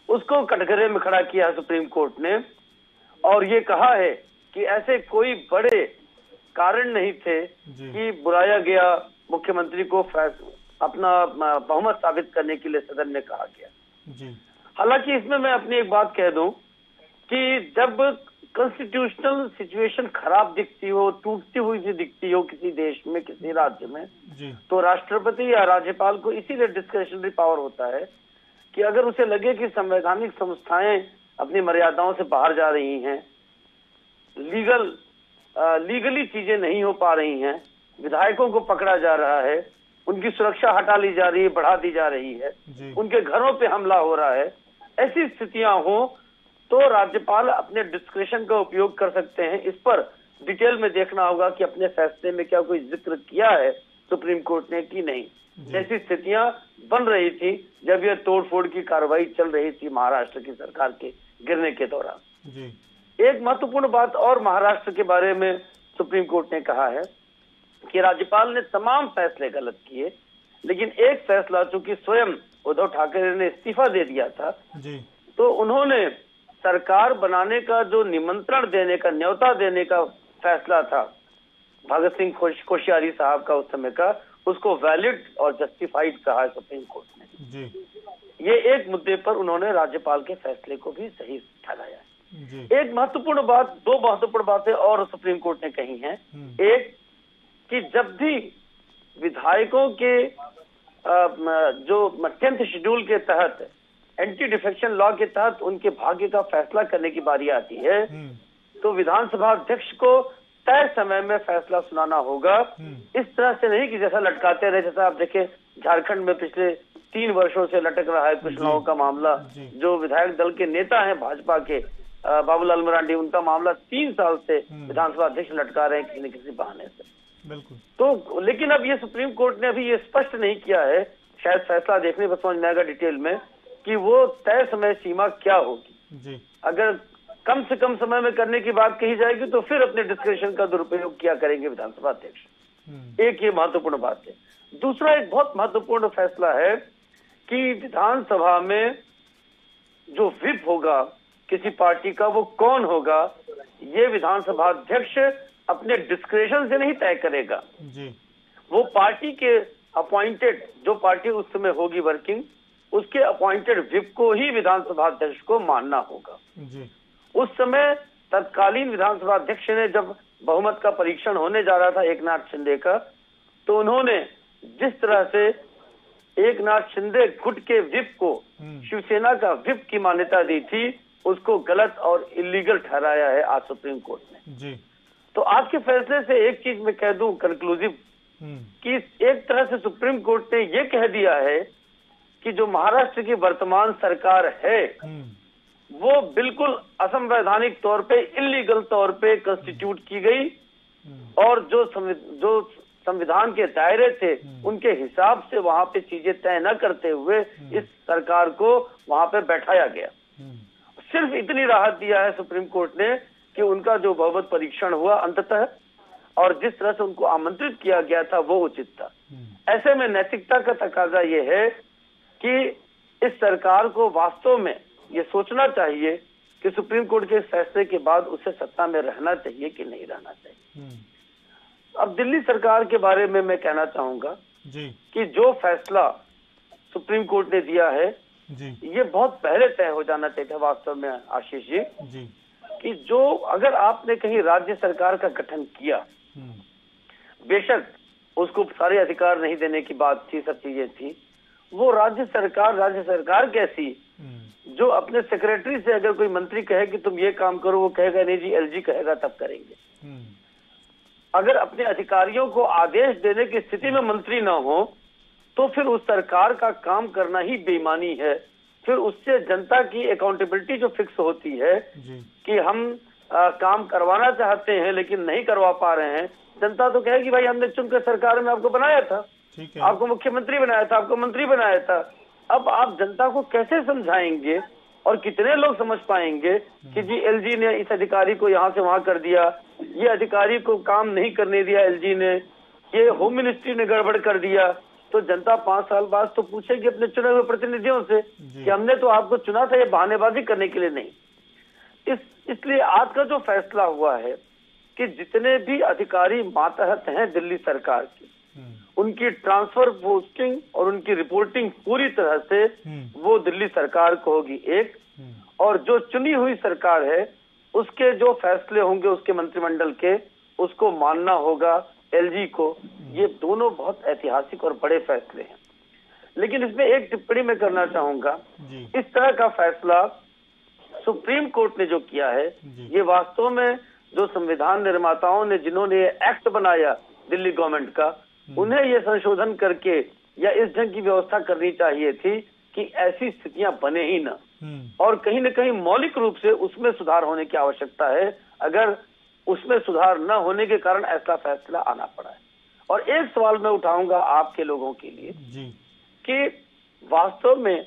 उसको कटघरे में खड़ा किया है सुप्रीम कोर्ट ने, और ये कहा है कि ऐसे कोई बड़े कारण नहीं थे कि बुलाया गया मुख्यमंत्री को अपना बहुमत साबित करने के लिए सदन में कहा गया। हालांकि इसमें मैं अपनी एक बात कह दूं कि जब कॉन्स्टिट्यूशनल सिचुएशन खराब दिखती हो, टूटती हुई सी दिखती हो किसी देश में, किसी राज्य में, तो राष्ट्रपति या राज्यपाल को इसीलिए डिस्क्रिशनरी पावर होता है कि अगर उसे लगे कि संवैधानिक संस्थाएं अपनी मर्यादाओं से बाहर जा रही हैं, लीगली चीजें नहीं हो पा रही हैं, विधायकों को पकड़ा जा रहा है, उनकी सुरक्षा हटा ली जा रही है, बढ़ा दी जा रही है, उनके घरों पे हमला हो रहा है, ऐसी स्थितियां हो तो राज्यपाल अपने डिस्क्रिशन का उपयोग कर सकते हैं। इस पर डिटेल में देखना होगा कि अपने फैसले में क्या कोई जिक्र किया है सुप्रीम कोर्ट ने कि नहीं। ऐसी स्थितियां बन रही थी जब यह तोड़फोड़ की कार्रवाई चल रही थी महाराष्ट्र की सरकार के गिरने के दौरान। एक महत्वपूर्ण बात और महाराष्ट्र के बारे में सुप्रीम कोर्ट ने कहा है कि राज्यपाल ने तमाम फैसले गलत किए, लेकिन एक फैसला चूंकि स्वयं उद्धव ठाकरे ने इस्तीफा दे दिया था, तो उन्होंने सरकार बनाने का जो निमंत्रण देने का, न्योता देने का फैसला था भगत सिंह कोश्यारी साहब का उस समय का, उसको वैलिड और जस्टिफाइड कहा है सुप्रीम कोर्ट ने। ये एक मुद्दे पर उन्होंने राज्यपाल के फैसले को भी सही ठहराया है। एक महत्वपूर्ण बात, दो महत्वपूर्ण बातें और सुप्रीम कोर्ट ने कही हैं। एक कि जब भी विधायकों के जो 10th शेड्यूल के तहत, एंटी डिफेक्शन लॉ के तहत उनके भाग्य का फैसला करने की बारी आती है, तो विधानसभा अध्यक्ष को तय समय में फैसला सुनाना होगा। इस तरह से नहीं कि जैसा लटकाते रहे, जैसा आप देखें झारखंड में पिछले 3 वर्षों से लटक रहा है कुछ लोगों का मामला। जो विधायक दल के नेता हैं भाजपा के बाबूलाल मरांडी, उनका मामला 3 साल से विधानसभा अध्यक्ष लटका रहे हैं किसी न किसी बहाने से। बिल्कुल। तो लेकिन अब ये सुप्रीम कोर्ट ने अभी ये स्पष्ट नहीं किया है, शायद फैसला देखने पर समझ में आएगा डिटेल में, कि वो तय समय सीमा क्या होगी। अगर कम से कम समय में करने की बात कही जाएगी तो फिर अपने डिस्क्रिशन का दुरुपयोग किया करेंगे विधानसभा अध्यक्ष। एक ये महत्वपूर्ण बात है। दूसरा एक बहुत महत्वपूर्ण फैसला है कि विधानसभा में जो व्हिप होगा किसी पार्टी का, वो कौन होगा, ये विधानसभा अध्यक्ष अपने डिस्क्रिशन से नहीं तय करेगा। वो पार्टी के अपॉइंटेड, जो पार्टी उस समय होगी वर्किंग, उसके अपॉइंटेड व्हिप को ही विधानसभा अध्यक्ष को मानना होगा। उस समय तत्कालीन विधानसभा अध्यक्ष ने जब बहुमत का परीक्षण होने जा रहा था एकनाथ शिंदे का, तो उन्होंने जिस तरह से एक नाथ शिंदे गुट के विप को शिवसेना का विप की मान्यता दी थी, उसको गलत और इलीगल ठहराया है आज सुप्रीम कोर्ट ने। जी। तो आज के फैसले से एक चीज मैं कह दूं कंक्लूसिव, कि एक तरह से सुप्रीम कोर्ट ने ये कह दिया है कि जो महाराष्ट्र की वर्तमान सरकार है वो बिल्कुल असंवैधानिक तौर पे, इलीगल तौर पे कंस्टिट्यूट की गई, और जो संविधान के दायरे थे उनके हिसाब से वहां पे चीजें तय न करते हुए इस सरकार को वहां पे बैठाया गया। सिर्फ इतनी राहत दिया है सुप्रीम कोर्ट ने कि उनका जो बहुमत परीक्षण हुआ अंततः, और जिस तरह से उनको आमंत्रित किया गया था वो उचित था। ऐसे में नैतिकता का तकाजा ये है कि इस सरकार को वास्तव में ये सोचना चाहिए कि सुप्रीम कोर्ट के फैसले के बाद उसे सत्ता में रहना चाहिए कि नहीं रहना चाहिए। अब दिल्ली सरकार के बारे में मैं कहना चाहूंगा कि जो फैसला सुप्रीम कोर्ट ने दिया है ये बहुत पहले तय हो जाना चाहिए था वास्तव में आशीष जी, कि जो अगर आपने कहीं राज्य सरकार का गठन किया, बेशक उसको सारे अधिकार नहीं देने की बात थी, सब चीजें थी, वो राज्य सरकार कैसी जो अपने सेक्रेटरी से अगर कोई मंत्री कहे कि तुम ये काम करो, वो कहेगा नहीं जी एलजी कहेगा तब करेंगे। अगर अपने अधिकारियों को आदेश देने की स्थिति में मंत्री ना हो तो फिर उस सरकार का काम करना ही बेईमानी है। फिर उससे जनता की अकाउंटेबिलिटी जो फिक्स होती है कि हम काम करवाना चाहते हैं लेकिन नहीं करवा पा रहे हैं, जनता तो कहेगी भाई हमने चुनकर सरकार में आपको बनाया था, आपको मुख्यमंत्री बनाया था, आपको मंत्री बनाया था। अब आप जनता को कैसे समझाएंगे और कितने लोग समझ पाएंगे कि जी एलजी ने इस अधिकारी को यहाँ से वहां कर दिया, ये अधिकारी को काम नहीं करने दिया एलजी ने, ये होम मिनिस्ट्री ने गड़बड़ कर दिया। तो जनता 5 साल बाद तो पूछेगी अपने चुने हुए प्रतिनिधियों से कि हमने तो आपको चुना था ये बहानेबाजी करने के लिए नहीं। इसलिए आज का जो फैसला हुआ है कि जितने भी अधिकारी मातहत हैं दिल्ली सरकार के, उनकी ट्रांसफर पोस्टिंग और उनकी रिपोर्टिंग पूरी तरह से वो दिल्ली सरकार को होगी एक, और जो चुनी हुई सरकार है उसके जो फैसले होंगे उसके मंत्रिमंडल के, उसको मानना होगा एलजी को। ये दोनों बहुत ऐतिहासिक और बड़े फैसले हैं। लेकिन इसमें एक टिप्पणी मैं करना चाहूंगा, इस तरह का फैसला सुप्रीम कोर्ट ने जो किया है ये वास्तव में जो संविधान निर्माताओं ने जिन्होंने एक्ट बनाया दिल्ली गवर्नमेंट का, उन्हें ये संशोधन करके या इस ढंग की व्यवस्था करनी चाहिए थी कि ऐसी स्थितियां बने ही ना, और कहीं न कहीं मौलिक रूप से उसमें सुधार होने की आवश्यकता है। अगर उसमें सुधार न होने के कारण ऐसा फैसला आना पड़ा है। और एक सवाल मैं उठाऊंगा आपके लोगों के लिए कि वास्तव में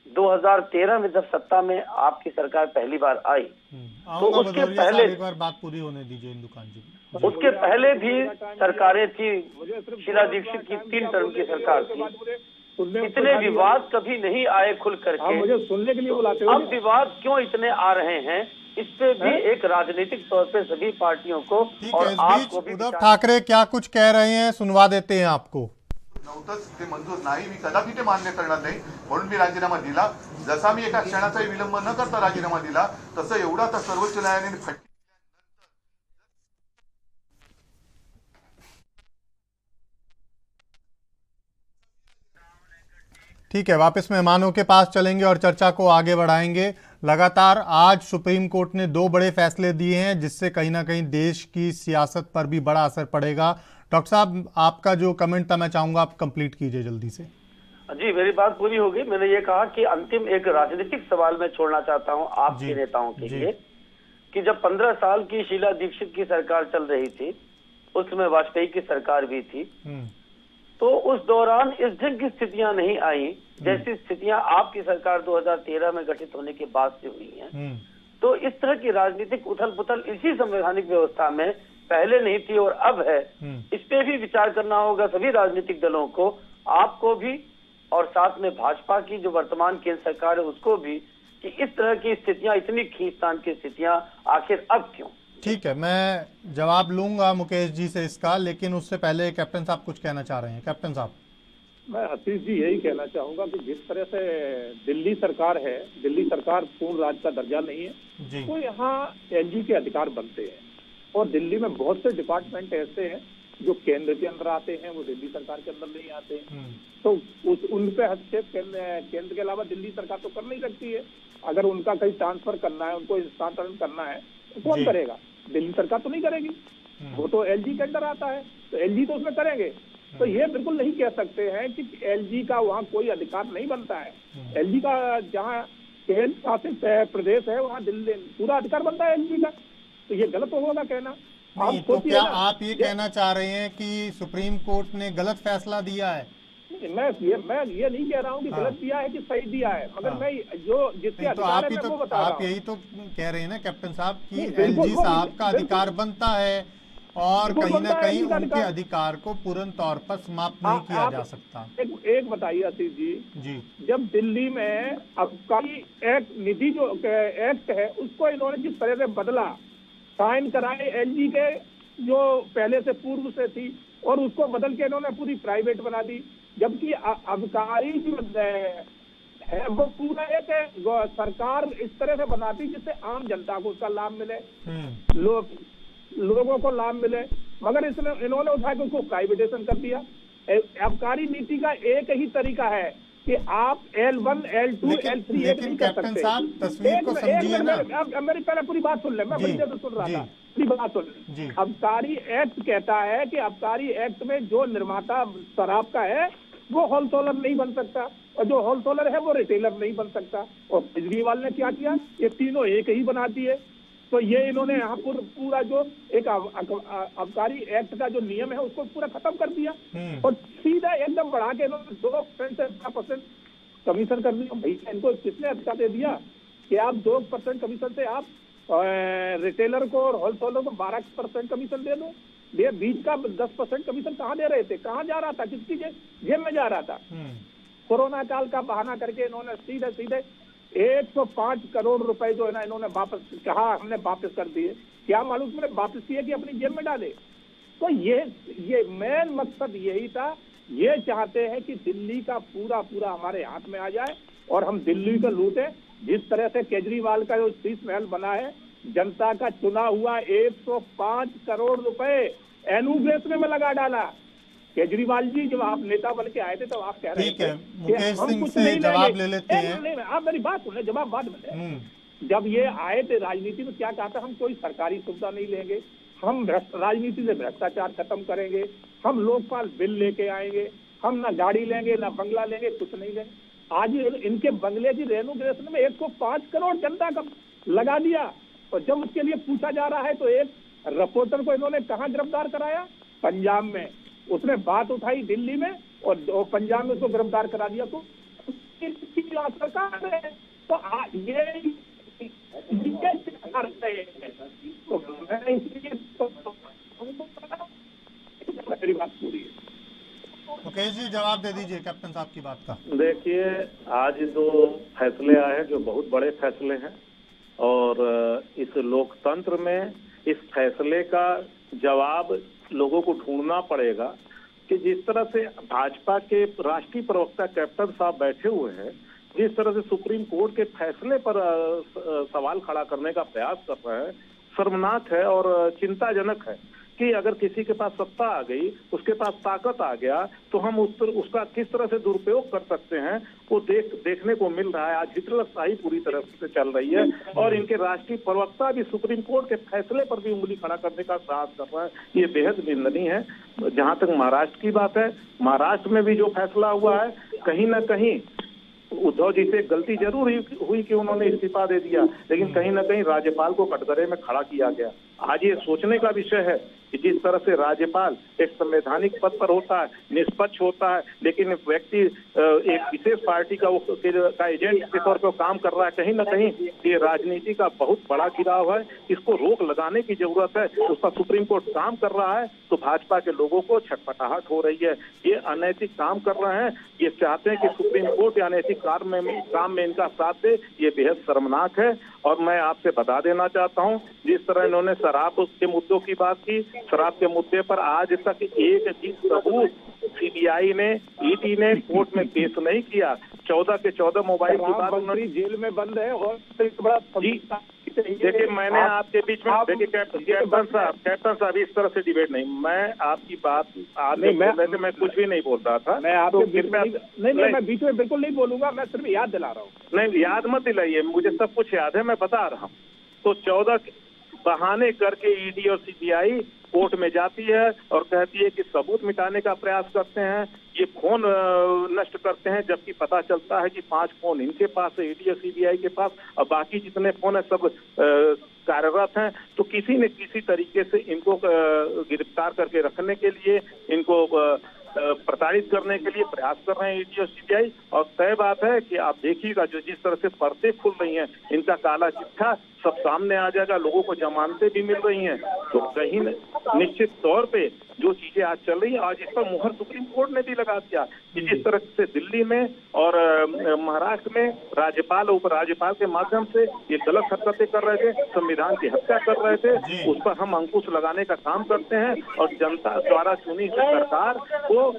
2013 में जब सत्ता में आपकी सरकार पहली बार आई तो उसके पहले, एक बार बात पूरी होने दीजिए हिंदुकान जी, उसके पहले भी सरकारें थी, शीला दीक्षित की 3 टर्म की सरकार थी, इतने विवाद कभी नहीं आए खुल करके। मुझे सुनने के लिए बुलाते हो, अब विवाद क्यों इतने आ रहे हैं, इस पे भी एक राजनीतिक तौर पे सभी पार्टियों को और आपको भी उद्धव ठाकरे क्या कुछ कह रहे हैं सुनवा देते हैं आपको। नव्हतंच ते मंजूर नाही, मी कदापि ते मान्य करणार नाही, म्हणून मी राजीनामा दिला। जसा मी एका क्षणाचाही विलंब न करता राजीनामा दिला तसं एवढा आता सर्वोच्च न्यायालयाने ठीक है, वापस मेहमानों के पास चलेंगे और चर्चा को आगे बढ़ाएंगे। लगातार आज सुप्रीम कोर्ट ने 2 बड़े फैसले दिए हैं जिससे कहीं ना कहीं देश की सियासत पर भी बड़ा असर पड़ेगा। डॉक्टर साहब, आपका जो कमेंट था मैं चाहूंगा आप कंप्लीट कीजिए जल्दी से। जी, मेरी बात पूरी हो गई। मैंने ये कहा कि अंतिम एक राजनीतिक सवाल मैं छोड़ना चाहता हूं आपके नेताओं के लिए कि जब 15 साल की शीला दीक्षित की सरकार चल रही थी, उस समय वाजपेयी की सरकार भी थी, तो उस दौरान इस ढंग की स्थितियां नहीं आई जैसी स्थितियां आपकी सरकार 2013 में गठित होने के बाद से हुई हैं। तो इस तरह की राजनीतिक उथल पुथल इसी संवैधानिक व्यवस्था में पहले नहीं थी और अब है। इस पे भी विचार करना होगा सभी राजनीतिक दलों को, आपको भी और साथ में भाजपा की जो वर्तमान केंद्र सरकार है उसको भी, कि इस तरह की स्थितियां, इतनी खींचतान की स्थितियां आखिर अब क्यों। ठीक है, मैं जवाब लूंगा मुकेश जी से इसका, लेकिन उससे पहले कैप्टन साहब कुछ कहना चाह रहे हैं। कैप्टन साहब। मैं आशीष जी यही कहना चाहूंगा कि जिस तरह से दिल्ली सरकार है, दिल्ली सरकार पूर्ण राज्य का दर्जा नहीं है, तो यहाँ एलजी के अधिकार बनते हैं और दिल्ली में बहुत से डिपार्टमेंट ऐसे हैं जो केंद्र के अंदर आते हैं वो दिल्ली सरकार के अंदर नहीं आते, तो उन पे हस्तक्षेप केंद्र के अलावा दिल्ली सरकार तो कर नहीं सकती है। अगर उनका कहीं ट्रांसफर करना है, उनको स्थानांतरण करना है, तो कौन करेगा? दिल्ली सरकार तो नहीं करेगी, वो तो एलजी के अंदर आता है, तो एलजी तो उसमें करेंगे। तो ये बिल्कुल नहीं कह सकते हैं कि एलजी का वहाँ कोई अधिकार नहीं बनता है। एलजी का जहाँ केंद्र शासित प्रदेश है वहाँ दिल्ली पूरा अधिकार बनता है एलजी का, तो ये गलत होगा कहना। नहीं, तो क्या आप ये कहना चाह रहे हैं कि सुप्रीम कोर्ट ने गलत फैसला दिया है? मैं ये नहीं कह रहा हूँ कि गलत दिया है कि सही दिया है, मगर मैं जो जिसके अधिकार है मैं वो बता रहा हूँ। आप यही तो कह रहे हैं ना कैप्टन साहब कि एलजी साहब का अधिकार बनता है और कहीं ना कहीं उनके अधिकार को पूर्ण तौर पर समाप्त नहीं किया जा सकता। एक बताइए आशीष जी, जब दिल्ली में अबकारी एक्ट निधि जो एक्ट है उसको इन्होंने जिस तरह से बदला, साइन कराए एलजी के जो पहले से पूर्व से थी, और उसको बदल के इन्होंने पूरी प्राइवेट बना दी, जबकि अबकारी जो है वो पूरा एक सरकार इस तरह से बनाती जिससे आम जनता को उसका लाभ मिले, लोगों को लाभ मिले, मगर इन्होंने उठा के उसको प्राइवेटाइजेशन कर दिया। अबकारी नीति का एक ही तरीका है कि आप L1, L2, L3 नहीं कर सकते। तस्वीर को समझिए ना। अब मेरी पहले पूरी बात सुन ले, मैं बड़ी देर से सुन रहा था, पूरी बात सुन ले। अबकारी एक्ट कहता है कि अबकारी एक्ट में जो निर्माता शराब का है वो होलसेलर नहीं बन सकता, और जो होलसेलर है वो रिटेलर नहीं बन सकता। और केजरीवाल ने क्या किया, ये तीनों एक ही बना दिए। तो ये इन्होंने यहाँ पर पूरा जो एक अबकारी एक्ट का जो नियम है उसको पूरा खत्म कर दिया, और सीधा एकदम बढ़ा के इन्होंने 2% से 10% कमीशन कर दिया। भाई इनको किसने अधिकार दे दिया कि आप 2% कमीशन से आप रिटेलर को और होलसेलर को 12% कमीशन दे दो? ये बीच का 10% कमीशन कहाँ दे रहे थे, कहाँ जा रहा था, किसकी जेब में जा रहा था? कोरोना काल का बहाना करके इन्होंने सीधे सीधे 105 करोड़ रुपए जो है ना इन्होंने वापस कहा, हमने वापस कर दिए। क्या मालूम तुमने वापस किए कि अपनी जेब में डाले? तो ये मेन मकसद यही था। ये चाहते हैं कि दिल्ली का पूरा हमारे हाथ में आ जाए और हम दिल्ली को लूटें। जिस तरह से केजरीवाल का जो शीश महल बना है, जनता का चुना हुआ 105 करोड़ रुपए एनुग्रेशन में लगा डाला। केजरीवाल जी जब आप नेता बन के आए थे तो आप कह रहे थे मुकेश सिंह से जवाब ले लेते हैं। नहीं, आप मेरी बात सुन, जवाब बाद में। जब ये आए थे राजनीति में क्या कहा था, हम कोई सरकारी सुविधा नहीं लेंगे, हम राजनीति से भ्रष्टाचार खत्म करेंगे, हम लोकपाल बिल लेके आएंगे, हम ना गाड़ी लेंगे ना बंगला लेंगे, कुछ नहीं लेंगे। आज इनके बंगले की रेनोवेशन में 105 करोड़ जनता का लगा दिया। और जब उसके लिए पूछा जा रहा है तो एक रिपोर्टर को इन्होंने कहाँ गिरफ्तार कराया? पंजाब में। उसने बात उठाई दिल्ली में और पंजाब में उसको गिरफ्तार करा दिया। तो सरकार है तो ये मेरी बात पूरी है। मुकेश जी जवाब दे दीजिए कैप्टन साहब की बात का। देखिए, आज जो फैसले आए हैं जो बहुत बड़े फैसले हैं, और इस लोकतंत्र में इस फैसले का जवाब लोगों को ढूंढना पड़ेगा कि जिस तरह से भाजपा के राष्ट्रीय प्रवक्ता कैप्टन साहब बैठे हुए हैं, जिस तरह से सुप्रीम कोर्ट के फैसले पर सवाल खड़ा करने का प्रयास कर रहे हैं, शर्मनाक है और चिंताजनक है कि अगर किसी के पास सत्ता आ गई, उसके पास ताकत आ गया, तो हम उसका किस तरह से दुरुपयोग कर सकते हैं वो देखने को मिल रहा है। आज हिटलरशाही पूरी तरह से चल रही है और इनके राष्ट्रीय प्रवक्ता भी सुप्रीम कोर्ट के फैसले पर भी उंगली खड़ा करने का साहस कर रहा है। ये बेहद निंदनीय है। जहां तक महाराष्ट्र की बात है, महाराष्ट्र में भी जो फैसला हुआ है, कहीं ना कहीं उद्धव जी से गलती जरूर हुई कि उन्होंने इस्तीफा दे दिया, लेकिन कहीं ना कहीं राज्यपाल को कटघरे में खड़ा किया गया। आज ये सोचने का विषय है कि जिस तरह से राज्यपाल एक संवैधानिक पद पर होता है, निष्पक्ष होता है, लेकिन व्यक्ति एक विशेष पार्टी का एजेंट के तौर पर काम कर रहा है, कहीं ना कहीं ये राजनीति का बहुत बड़ा गिराव है। इसको रोक लगाने की जरूरत है। उसका सुप्रीम कोर्ट काम कर रहा है तो भाजपा के लोगों को छटपटाहट हो रही है। ये अनैतिक काम कर रहे हैं, ये चाहते हैं कि सुप्रीम कोर्ट या अनैतिक काम में इनका साथ दे। ये बेहद शर्मनाक है। और मैं आपसे बता देना चाहता हूं, जिस तरह इन्होंने शराब के मुद्दों की बात की, शराब के मुद्दे पर आज तक एक भी सबूत सीबीआई ने, ईडी ने कोर्ट में पेश नहीं किया। 14 के 14 मोबाइल की बात, जेल में बंद है और बड़ा चाहिए। देखिए मैंने आपके बीच में देखिए कैप्टन साहब इस तरह से डिबेट नहीं, मैं आपकी बात मैं कुछ भी नहीं बोल रहा था। मैं आपके बीच में नहीं, मैं बीच में बिल्कुल नहीं बोलूंगा, मैं सिर्फ याद दिला रहा हूँ। नहीं, याद मत दिलाइए, मुझे सब कुछ याद है, मैं बता रहा हूँ। तो 14 बहाने करके ईडी और सीबीआई कोर्ट में जाती है और कहती है कि सबूत मिटाने का प्रयास करते हैं, ये फोन नष्ट करते हैं, जबकि पता चलता है कि 5 फोन इनके पास है, ईडी और सीबीआई के पास, और बाकी जितने फोन है सब कार्यरत हैं। तो किसी न किसी तरीके से इनको गिरफ्तार करके रखने के लिए, इनको प्रताड़ित करने के लिए प्रयास कर रहे हैं ईडी और सीबीआई। और तय बात है कि आप देखिएगा जो जिस तरह से परतें खुल रही हैं, इनका काला चिट्ठा सब सामने आ जाएगा, लोगों को जमानतें भी मिल रही हैं। तो कहीं निश्चित तौर पे जो चीजें आज चल रही हैं, आज इस पर मुहर सुप्रीम कोर्ट ने भी लगा दिया कि जिस तरह से दिल्ली में और महाराष्ट्र में राज्यपाल और उपराज्यपाल के माध्यम से ये गलत हरकतें कर रहे थे, संविधान की हत्या कर रहे थे, उस पर हम अंकुश लगाने का काम करते हैं। और जनता द्वारा चुनी हुई सरकार को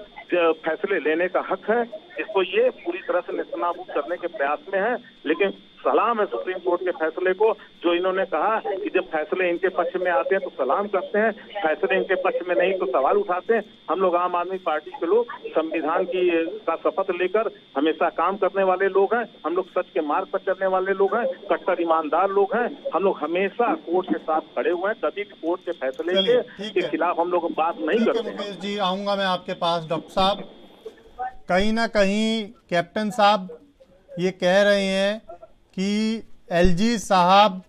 फैसले लेने का हक है, इसको ये पूरी तरह से नेस्तनाबूद करने के प्रयास में है। लेकिन सलाम है सुप्रीम कोर्ट के फैसले को, जो इन्होंने कहा कि जब फैसले इनके पक्ष में आते हैं तो सलाम करते हैं, फैसले इनके पक्ष में नहीं तो सवाल उठाते हैं। हम लोग आम आदमी पार्टी के लोग संविधान का शपथ लेकर हमेशा काम करने वाले लोग हैं, हम लोग सच के मार्ग पर चलने वाले लोग हैं, कट्टर ईमानदार लोग हैं। हम लोग हमेशा कोर्ट के साथ खड़े हुए हैं, कभी भी कोर्ट के फैसले के खिलाफ हम लोग बात नहीं करते। मुकेश जी, आऊंगा मैं आपके पास। डॉक्टर साहब, कहीं ना कहीं कैप्टन साहब ये कह रहे हैं कि एलजी साहब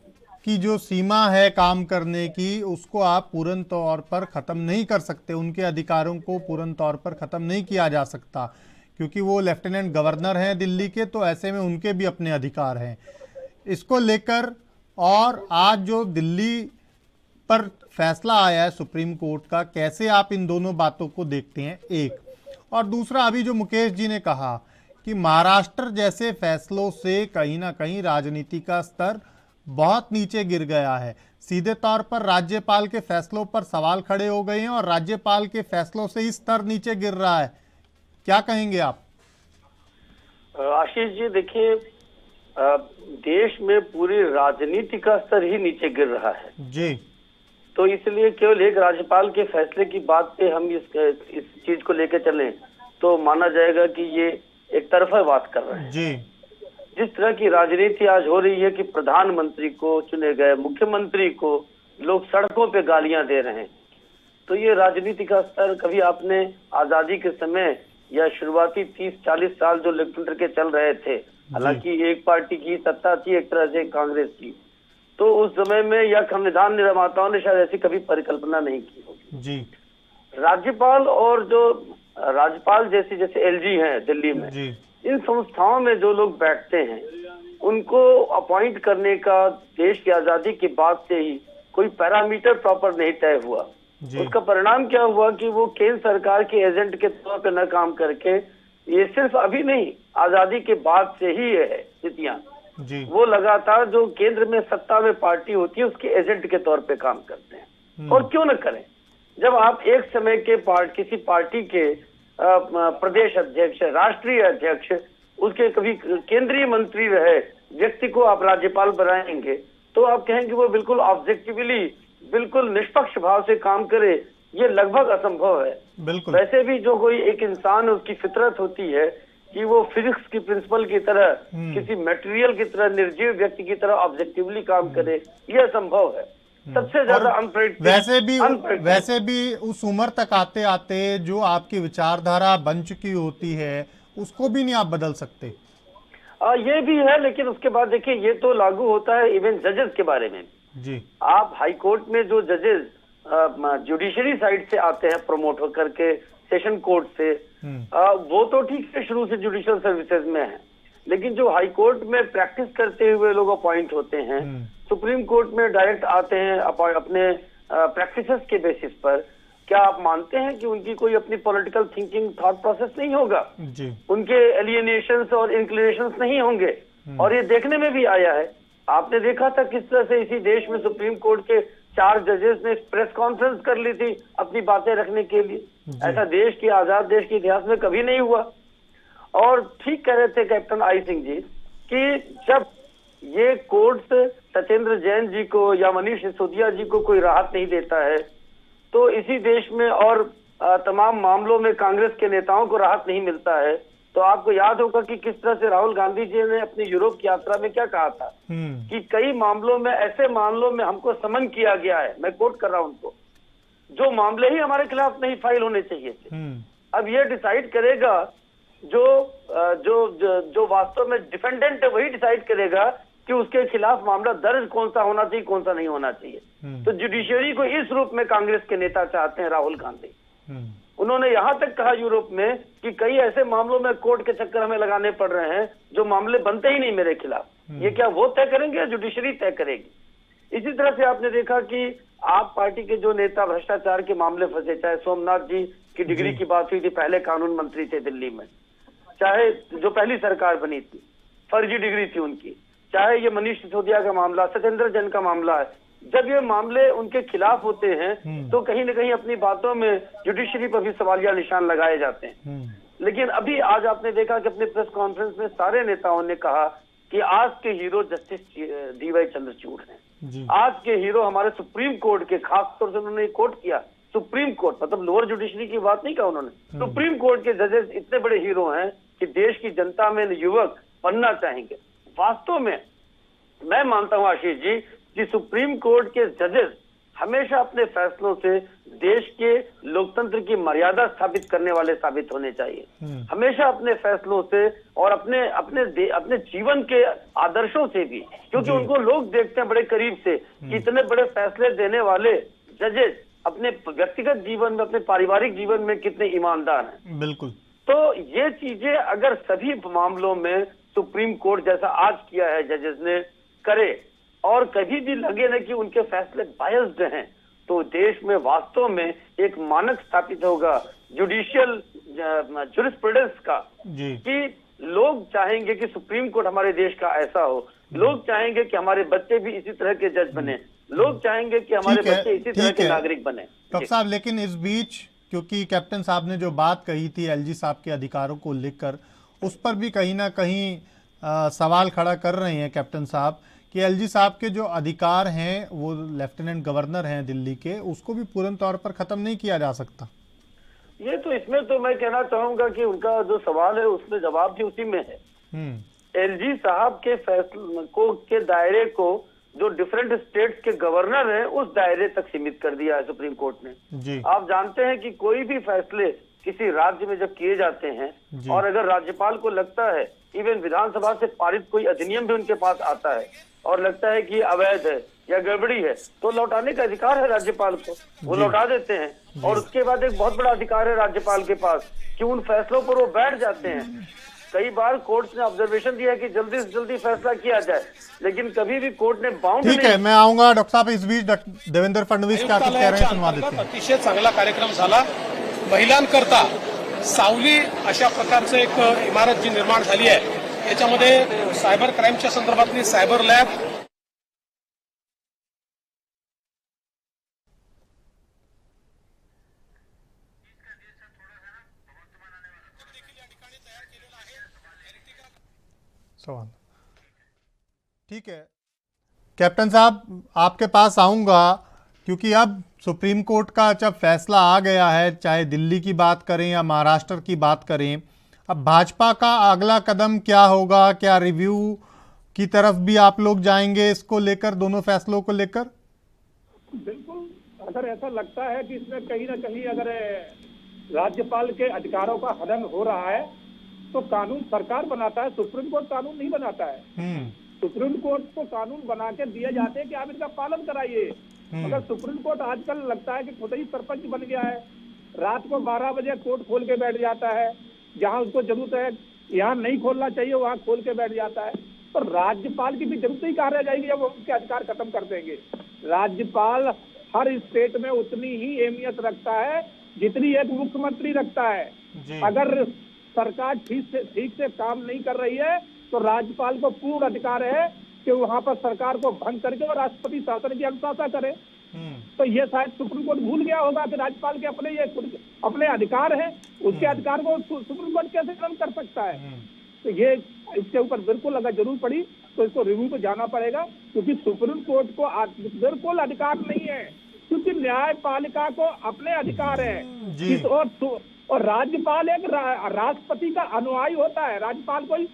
की जो सीमा है काम करने की, उसको आप पूर्ण तौर पर ख़त्म नहीं कर सकते, उनके अधिकारों को पूर्ण तौर पर ख़त्म नहीं किया जा सकता, क्योंकि वो लेफ्टिनेंट गवर्नर हैं दिल्ली के, तो ऐसे में उनके भी अपने अधिकार हैं। इसको लेकर और आज जो दिल्ली पर फैसला आया है सुप्रीम कोर्ट का, कैसे आप इन दोनों बातों को देखते हैं? एक और दूसरा, अभी जो मुकेश जी ने कहा कि महाराष्ट्र जैसे फैसलों से कहीं ना कहीं राजनीति का स्तर बहुत नीचे गिर गया है, सीधे तौर पर राज्यपाल के फैसलों पर सवाल खड़े हो गए हैं और राज्यपाल के फैसलों से ही स्तर नीचे गिर रहा है, क्या कहेंगे आप? आशीष जी, देखिए, देश में पूरी राजनीति का स्तर ही नीचे गिर रहा है जी। तो इसलिए केवल एक राज्यपाल के फैसले की बात पे हम इस चीज को लेकर चलें तो माना जाएगा कि ये एक तरफा बात कर रहे हैं जी। जिस तरह की राजनीति आज हो रही है कि प्रधानमंत्री को, चुने गए मुख्यमंत्री को लोग सड़कों पे गालियां दे रहे हैं, तो ये राजनीति का स्तर कभी आपने आजादी के समय या शुरुआती 30-40 साल जो लोकतंत्र के चल रहे थे, हालांकि एक पार्टी की सत्ता थी एक तरह से कांग्रेस की, तो उस समय में या संविधान निर्माताओं ने शायद ऐसी कभी परिकल्पना नहीं की होगी जी। राज्यपाल और जो राज्यपाल जैसे एलजी हैं दिल्ली में जी। इन संस्थाओं में जो लोग बैठते हैं उनको अपॉइंट करने का देश की आजादी के बाद से ही कोई पैरामीटर प्रॉपर नहीं तय हुआ। उसका परिणाम क्या हुआ कि वो केंद्र सरकार के एजेंट के तौर पर न काम करके, ये सिर्फ अभी नहीं आजादी के बाद से ही है स्थितियां, वो लगातार जो केंद्र में सत्ता में पार्टी होती है उसके एजेंट के तौर पे काम करते हैं। और क्यों न करें, जब आप एक समय के किसी पार्टी के प्रदेश अध्यक्ष, राष्ट्रीय अध्यक्ष, उसके कभी केंद्रीय मंत्री रहे व्यक्ति को आप राज्यपाल बनाएंगे तो आप कहेंगे वो बिल्कुल ऑब्जेक्टिवली, बिल्कुल निष्पक्ष भाव से काम करे, ये लगभग असंभव है। बिल्कुल। वैसे भी जो कोई एक इंसान, उसकी फितरत होती है कि वो फिजिक्स की प्रिंसिपल की तरह, किसी मटेरियल की तरह, निर्जीव व्यक्ति की तरह ऑब्जेक्टिवली काम करे, यह असंभव है। सबसे ज्यादा वैसे भी उस उम्र तक आते आते जो आपकी विचारधारा बन चुकी होती है उसको भी नहीं आप बदल सकते। ये भी है, लेकिन उसके बाद देखिए ये तो लागू होता है इवन जजेस के बारे में जी। आप हाई कोर्ट में जो जजेस जुडिशरी साइड से आते हैं प्रमोट होकर के सेशन कोर्ट से, वो तो ठीक से शुरू से जुडिशियल सर्विसेज में है, लेकिन जो हाई कोर्ट में प्रैक्टिस करते हुए लोग अपॉइंट होते हैं, सुप्रीम कोर्ट में डायरेक्ट आते हैं अपने प्रैक्टिसेस के बेसिस पर, क्या आप मानते हैं कि उनकी कोई अपनी पॉलिटिकल थिंकिंग, थॉट प्रोसेस नहीं होगा जी। उनके एलियनेशंस और इंक्लिनेशंस नहीं होंगे। और ये देखने में भी आया है, आपने देखा था किस तरह से इसी देश में सुप्रीम कोर्ट के 4 जजेस ने प्रेस कॉन्फ्रेंस कर ली थी अपनी बातें रखने के लिए। ऐसा देश के आजाद देश के इतिहास में कभी नहीं हुआ। और ठीक कह रहे थे कैप्टन आई सिंह जी कि जब ये कोर्ट्स सत्येंद्र जैन जी को या मनीष सिसोदिया जी को कोई राहत नहीं देता है, तो इसी देश में और तमाम मामलों में कांग्रेस के नेताओं को राहत नहीं मिलता है। तो आपको याद होगा कि किस तरह से राहुल गांधी जी ने अपनी यूरोप की यात्रा में क्या कहा था कि कई मामलों में, ऐसे मामलों में हमको समन किया गया है, मैं कोट कर रहा हूं उनको, जो मामले ही हमारे खिलाफ नहीं फाइल होने चाहिए थे। अब ये डिसाइड करेगा जो वास्तव में डिफेंडेंट है, वही डिसाइड करेगा कि उसके खिलाफ मामला दर्ज कौन सा होना चाहिए, कौन सा नहीं होना चाहिए। तो जुडिशरी को इस रूप में कांग्रेस के नेता चाहते हैं, राहुल गांधी। उन्होंने यहां तक कहा यूरोप में कि कई ऐसे मामलों में कोर्ट के चक्कर हमें लगाने पड़ रहे हैं जो मामले बनते ही नहीं मेरे खिलाफ। ये क्या वो तय करेंगे या जुडिशरी तय करेगी? इसी तरह से आपने देखा कि आप पार्टी के जो नेता भ्रष्टाचार के मामले फंसे, चाहे सोमनाथ जी की डिग्री की बात हुई थी, पहले कानून मंत्री थे दिल्ली में, चाहे जो पहली सरकार बनी थी फर्जी डिग्री थी उनकी, चाहे ये मनीष सिसोदिया का मामला, सत्येंद्र जैन का मामला है, जब ये मामले उनके खिलाफ होते हैं तो कहीं न कहीं अपनी बातों में जुडिशरी पर भी सवालिया निशान लगाए जाते हैं। लेकिन अभी आज आपने देखा कि अपने प्रेस कॉन्फ्रेंस में सारे नेताओं ने कहा कि आज के हीरो जस्टिस डीवाई चंद्रचूड़ हैं, आज के हीरो हमारे सुप्रीम कोर्ट के, खासतौर से उन्होंने कोट किया सुप्रीम कोर्ट, मतलब लोअर जुडिशरी की बात नहीं कहा उन्होंने, सुप्रीम कोर्ट के जजेस इतने बड़े हीरो हैं कि देश की जनता में युवक बनना चाहेंगे। वास्तव में मैं मानता हूं आशीष जी कि सुप्रीम कोर्ट के जजेस हमेशा अपने फैसलों से देश के लोकतंत्र की मर्यादा स्थापित करने वाले साबित होने चाहिए। हमेशा अपने फैसलों से और अपने जीवन के आदर्शों से भी, क्योंकि उनको लोग देखते हैं बड़े करीब से कि इतने बड़े फैसले देने वाले जजेस अपने व्यक्तिगत जीवन में, अपने पारिवारिक जीवन में कितने ईमानदार हैं। बिल्कुल। तो ये चीजें अगर सभी मामलों में सुप्रीम कोर्ट जैसा आज किया है जजेस ने करे और कभी भी लगे ना कि उनके फैसले बायस्ड हैं, तो देश में वास्तव में एक मानक स्थापित होगा जुडिशियल जूरिस्प्रूडेंस का कि लोग चाहेंगे कि सुप्रीम कोर्ट हमारे देश का ऐसा हो, लोग चाहेंगे कि हमारे बच्चे भी इसी तरह के जज बने, लोग चाहेंगे कि हमारे बच्चे इसी तरह के नागरिक बने। डॉक्टर साहब, लेकिन इस बीच क्योंकि कैप्टन साहब ने जो बात कही थी एलजी साहब के अधिकारों को लेकर, उस पर भी कहीं ना कहीं सवाल खड़ा कर रहे हैं कैप्टन साहब कि एलजी साहब के जो अधिकार हैं, वो लेफ्टिनेंट गवर्नर हैं दिल्ली के, उसको भी पूर्ण तौर पर खत्म नहीं किया जा सकता। ये तो इसमें तो मैं कहना चाहूंगा कि उनका जो सवाल है उसमें जवाब भी उसी में है। एलजी साहब के फैसले को के दायरे को जो डिफरेंट स्टेट्स के गवर्नर हैं उस दायरे तक सीमित कर दिया है सुप्रीम कोर्ट ने। आप जानते हैं कि कोई भी फैसले किसी राज्य में जब किए जाते हैं और अगर राज्यपाल को लगता है, इवन विधानसभा से पारित कोई अधिनियम भी उनके पास आता है और लगता है कि अवैध है या गड़बड़ी है, तो लौटाने का अधिकार है राज्यपाल को, वो लौटा देते हैं। और उसके बाद एक बहुत बड़ा अधिकार है राज्यपाल के पास कि उन फैसलों पर वो बैठ जाते हैं। कई बार कोर्ट ने ऑब्जर्वेशन दिया कि जल्दी से जल्दी फैसला किया जाए, लेकिन कभी भी कोर्ट ने बाउंड ठीक है, मैं आऊंगा डॉक्टर साहब। इस बीच देवेंद्र फडणवीस क्या कह रहे हैं सुनवा देते हैं। अतिशय चांगला कार्यक्रम झाला। महिलांकरता सावली अशा प्रकारचं एक इमारत जी निर्माण झाली आहे, याच्यामध्ये सायबर क्राईमच्या संदर्भातली सायबर लॅब, ठीक है कैप्टन साहब, आपके पास आऊंगा क्योंकि अब सुप्रीम कोर्ट का जब फैसला आ गया है, चाहे दिल्ली की बात करें या महाराष्ट्र की बात करें, अब भाजपा का अगला कदम क्या होगा? क्या रिव्यू की तरफ भी आप लोग जाएंगे इसको लेकर, दोनों फैसलों को लेकर? बिल्कुल, अगर ऐसा लगता है कि इसमें कहीं ना कहीं अगर राज्यपाल के अधिकारों का हनन हो रहा है तो कानून सरकार बनाता है, सुप्रीम कोर्ट कानून नहीं बनाता है। सुप्रीम कोर्ट को कानून बना के दिए जाते हैं कि आप इनका पालन कराइए। अगर सुप्रीम कोर्ट आजकल लगता है कि खुद ही सरपंच बन गया है, रात को 12 बजे कोर्ट खोल के बैठ जाता है, जहां उसको जरूरत है यहाँ नहीं खोलना चाहिए वहां खोल के बैठ जाता है, तो राज्यपाल की भी जरूरत ही कहाँ रह जाएगी जब वो उसके अधिकार खत्म कर देंगे। राज्यपाल हर स्टेट में उतनी ही अहमियत रखता है जितनी एक मुख्यमंत्री रखता है। अगर सरकार ठीक से काम नहीं कर रही है तो राज्यपाल को पूर्ण अधिकार है कि वहां पर सरकार को भंग करके और राष्ट्रपति शासन की अनुशंसा करे। तो ये शायद सुप्रीम कोर्ट भूल गया होगा कि राज्यपाल के अपने अधिकार हैं, उसके अधिकार को सुप्रीम कोर्ट कैसे खत्म कर सकता है। तो ये इसके ऊपर बिल्कुल अगर जरूरत पड़ी तो इसको रिव्यू पे जाना पड़ेगा, क्योंकि सुप्रीम कोर्ट को बिल्कुल अधिकार नहीं है, क्योंकि न्यायपालिका को अपने अधिकार है। और राज्यपाल एक राष्ट्रपति का अनुयायी होता है। राज्यपाल कोई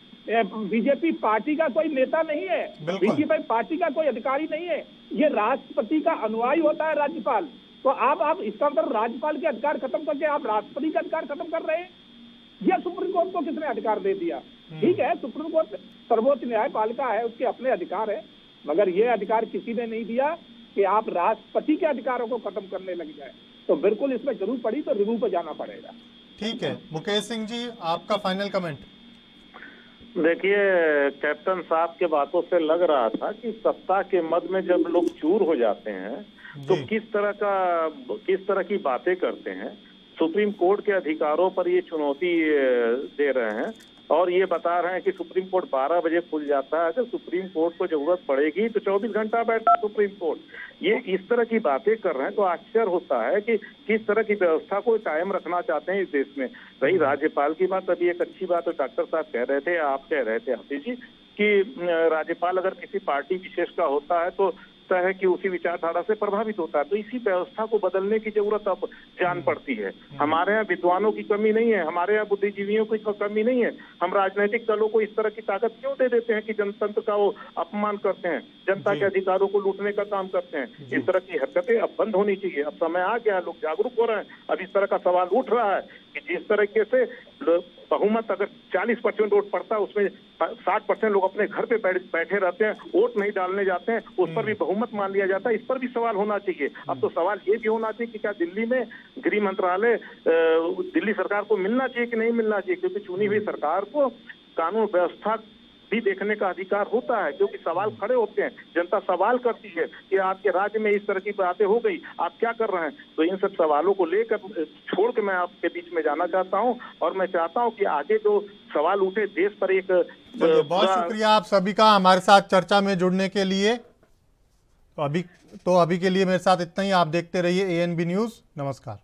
बीजेपी पार्टी का कोई नेता नहीं है, बीजेपी पार्टी का कोई अधिकारी नहीं है, ये राष्ट्रपति का अनुयायी होता है राज्यपाल। तो आप इसका मतलब राज्यपाल के अधिकार खत्म करके आप राष्ट्रपति का अधिकार खत्म कर रहे हैं। यह सुप्रीम कोर्ट को किसने अधिकार दे दिया? ठीक है, सुप्रीम कोर्ट सर्वोच्च न्यायपालिका है, उसके अपने अधिकार है, मगर ये अधिकार किसी ने नहीं दिया कि आप राष्ट्रपति के अधिकारों को खत्म करने लग जाए। तो बिल्कुल इसमें जरूर पड़ी तो रिव्यू पर जाना पड़ेगा। ठीक है, मुकेश सिंह जी आपका फाइनल कमेंट। देखिए, कैप्टन साहब के बातों से लग रहा था कि सत्ता के मद में जब लोग चूर हो जाते हैं तो किस तरह की बातें करते हैं। सुप्रीम कोर्ट के अधिकारों पर ये चुनौती दे रहे हैं और ये बता रहे हैं कि सुप्रीम कोर्ट 12 बजे खुल जाता है, अगर सुप्रीम कोर्ट को जरूरत पड़ेगी तो 24 घंटा बैठता सुप्रीम कोर्ट। ये इस तरह की बातें कर रहे हैं तो आश्चर्य होता है कि किस तरह की व्यवस्था को कायम रखना चाहते हैं इस देश में। रही राज्यपाल की बात, अभी एक अच्छी बात तो डॉक्टर साहब कह रहे थे, आप कह रहे थे हाफिज जी, कि राज्यपाल अगर किसी पार्टी विशेष का होता है तो है कि उसी विचारधारा से प्रभावित होता है। तो इसी व्यवस्था को बदलने की जरूरत अब जान पड़ती है। हमारे यहाँ विद्वानों की कमी नहीं है, हमारे यहाँ बुद्धिजीवियों की कमी नहीं है। हम राजनीतिक दलों को इस तरह की ताकत क्यों दे देते हैं कि जनतंत्र का वो अपमान करते हैं, जनता के अधिकारों को लूटने का काम करते हैं। इस तरह की हरकतें अब बंद होनी चाहिए। अब समय आ गया, लोग जागरूक हो रहे हैं। अब इस तरह का सवाल उठ रहा है कि जिस तरीके से बहुमत अगर 40% वोट पड़ता है उसमें 60% लोग अपने घर पे बैठे रहते हैं, वोट नहीं डालने जाते हैं, उस पर भी बहुमत मान लिया जाता है। इस पर भी सवाल होना चाहिए। अब तो सवाल ये भी होना चाहिए कि क्या दिल्ली में गृह मंत्रालय दिल्ली सरकार को मिलना चाहिए कि नहीं मिलना चाहिए, क्योंकि चुनी हुई सरकार को कानून व्यवस्था भी देखने का अधिकार होता है, क्योंकि सवाल खड़े होते हैं। जनता सवाल करती है कि आपके राज्य में इस तरह की बातें हो गई, आप क्या कर रहे हैं। तो इन सब सवालों को लेकर छोड़ के मैं आपके बीच में जाना चाहता हूं और मैं चाहता हूं कि आगे जो सवाल उठे देश पर एक बहुत शुक्रिया आप सभी का हमारे साथ चर्चा में जुड़ने के लिए। तो अभी के लिए मेरे साथ इतना ही। आप देखते रहिए ANB न्यूज़। नमस्कार।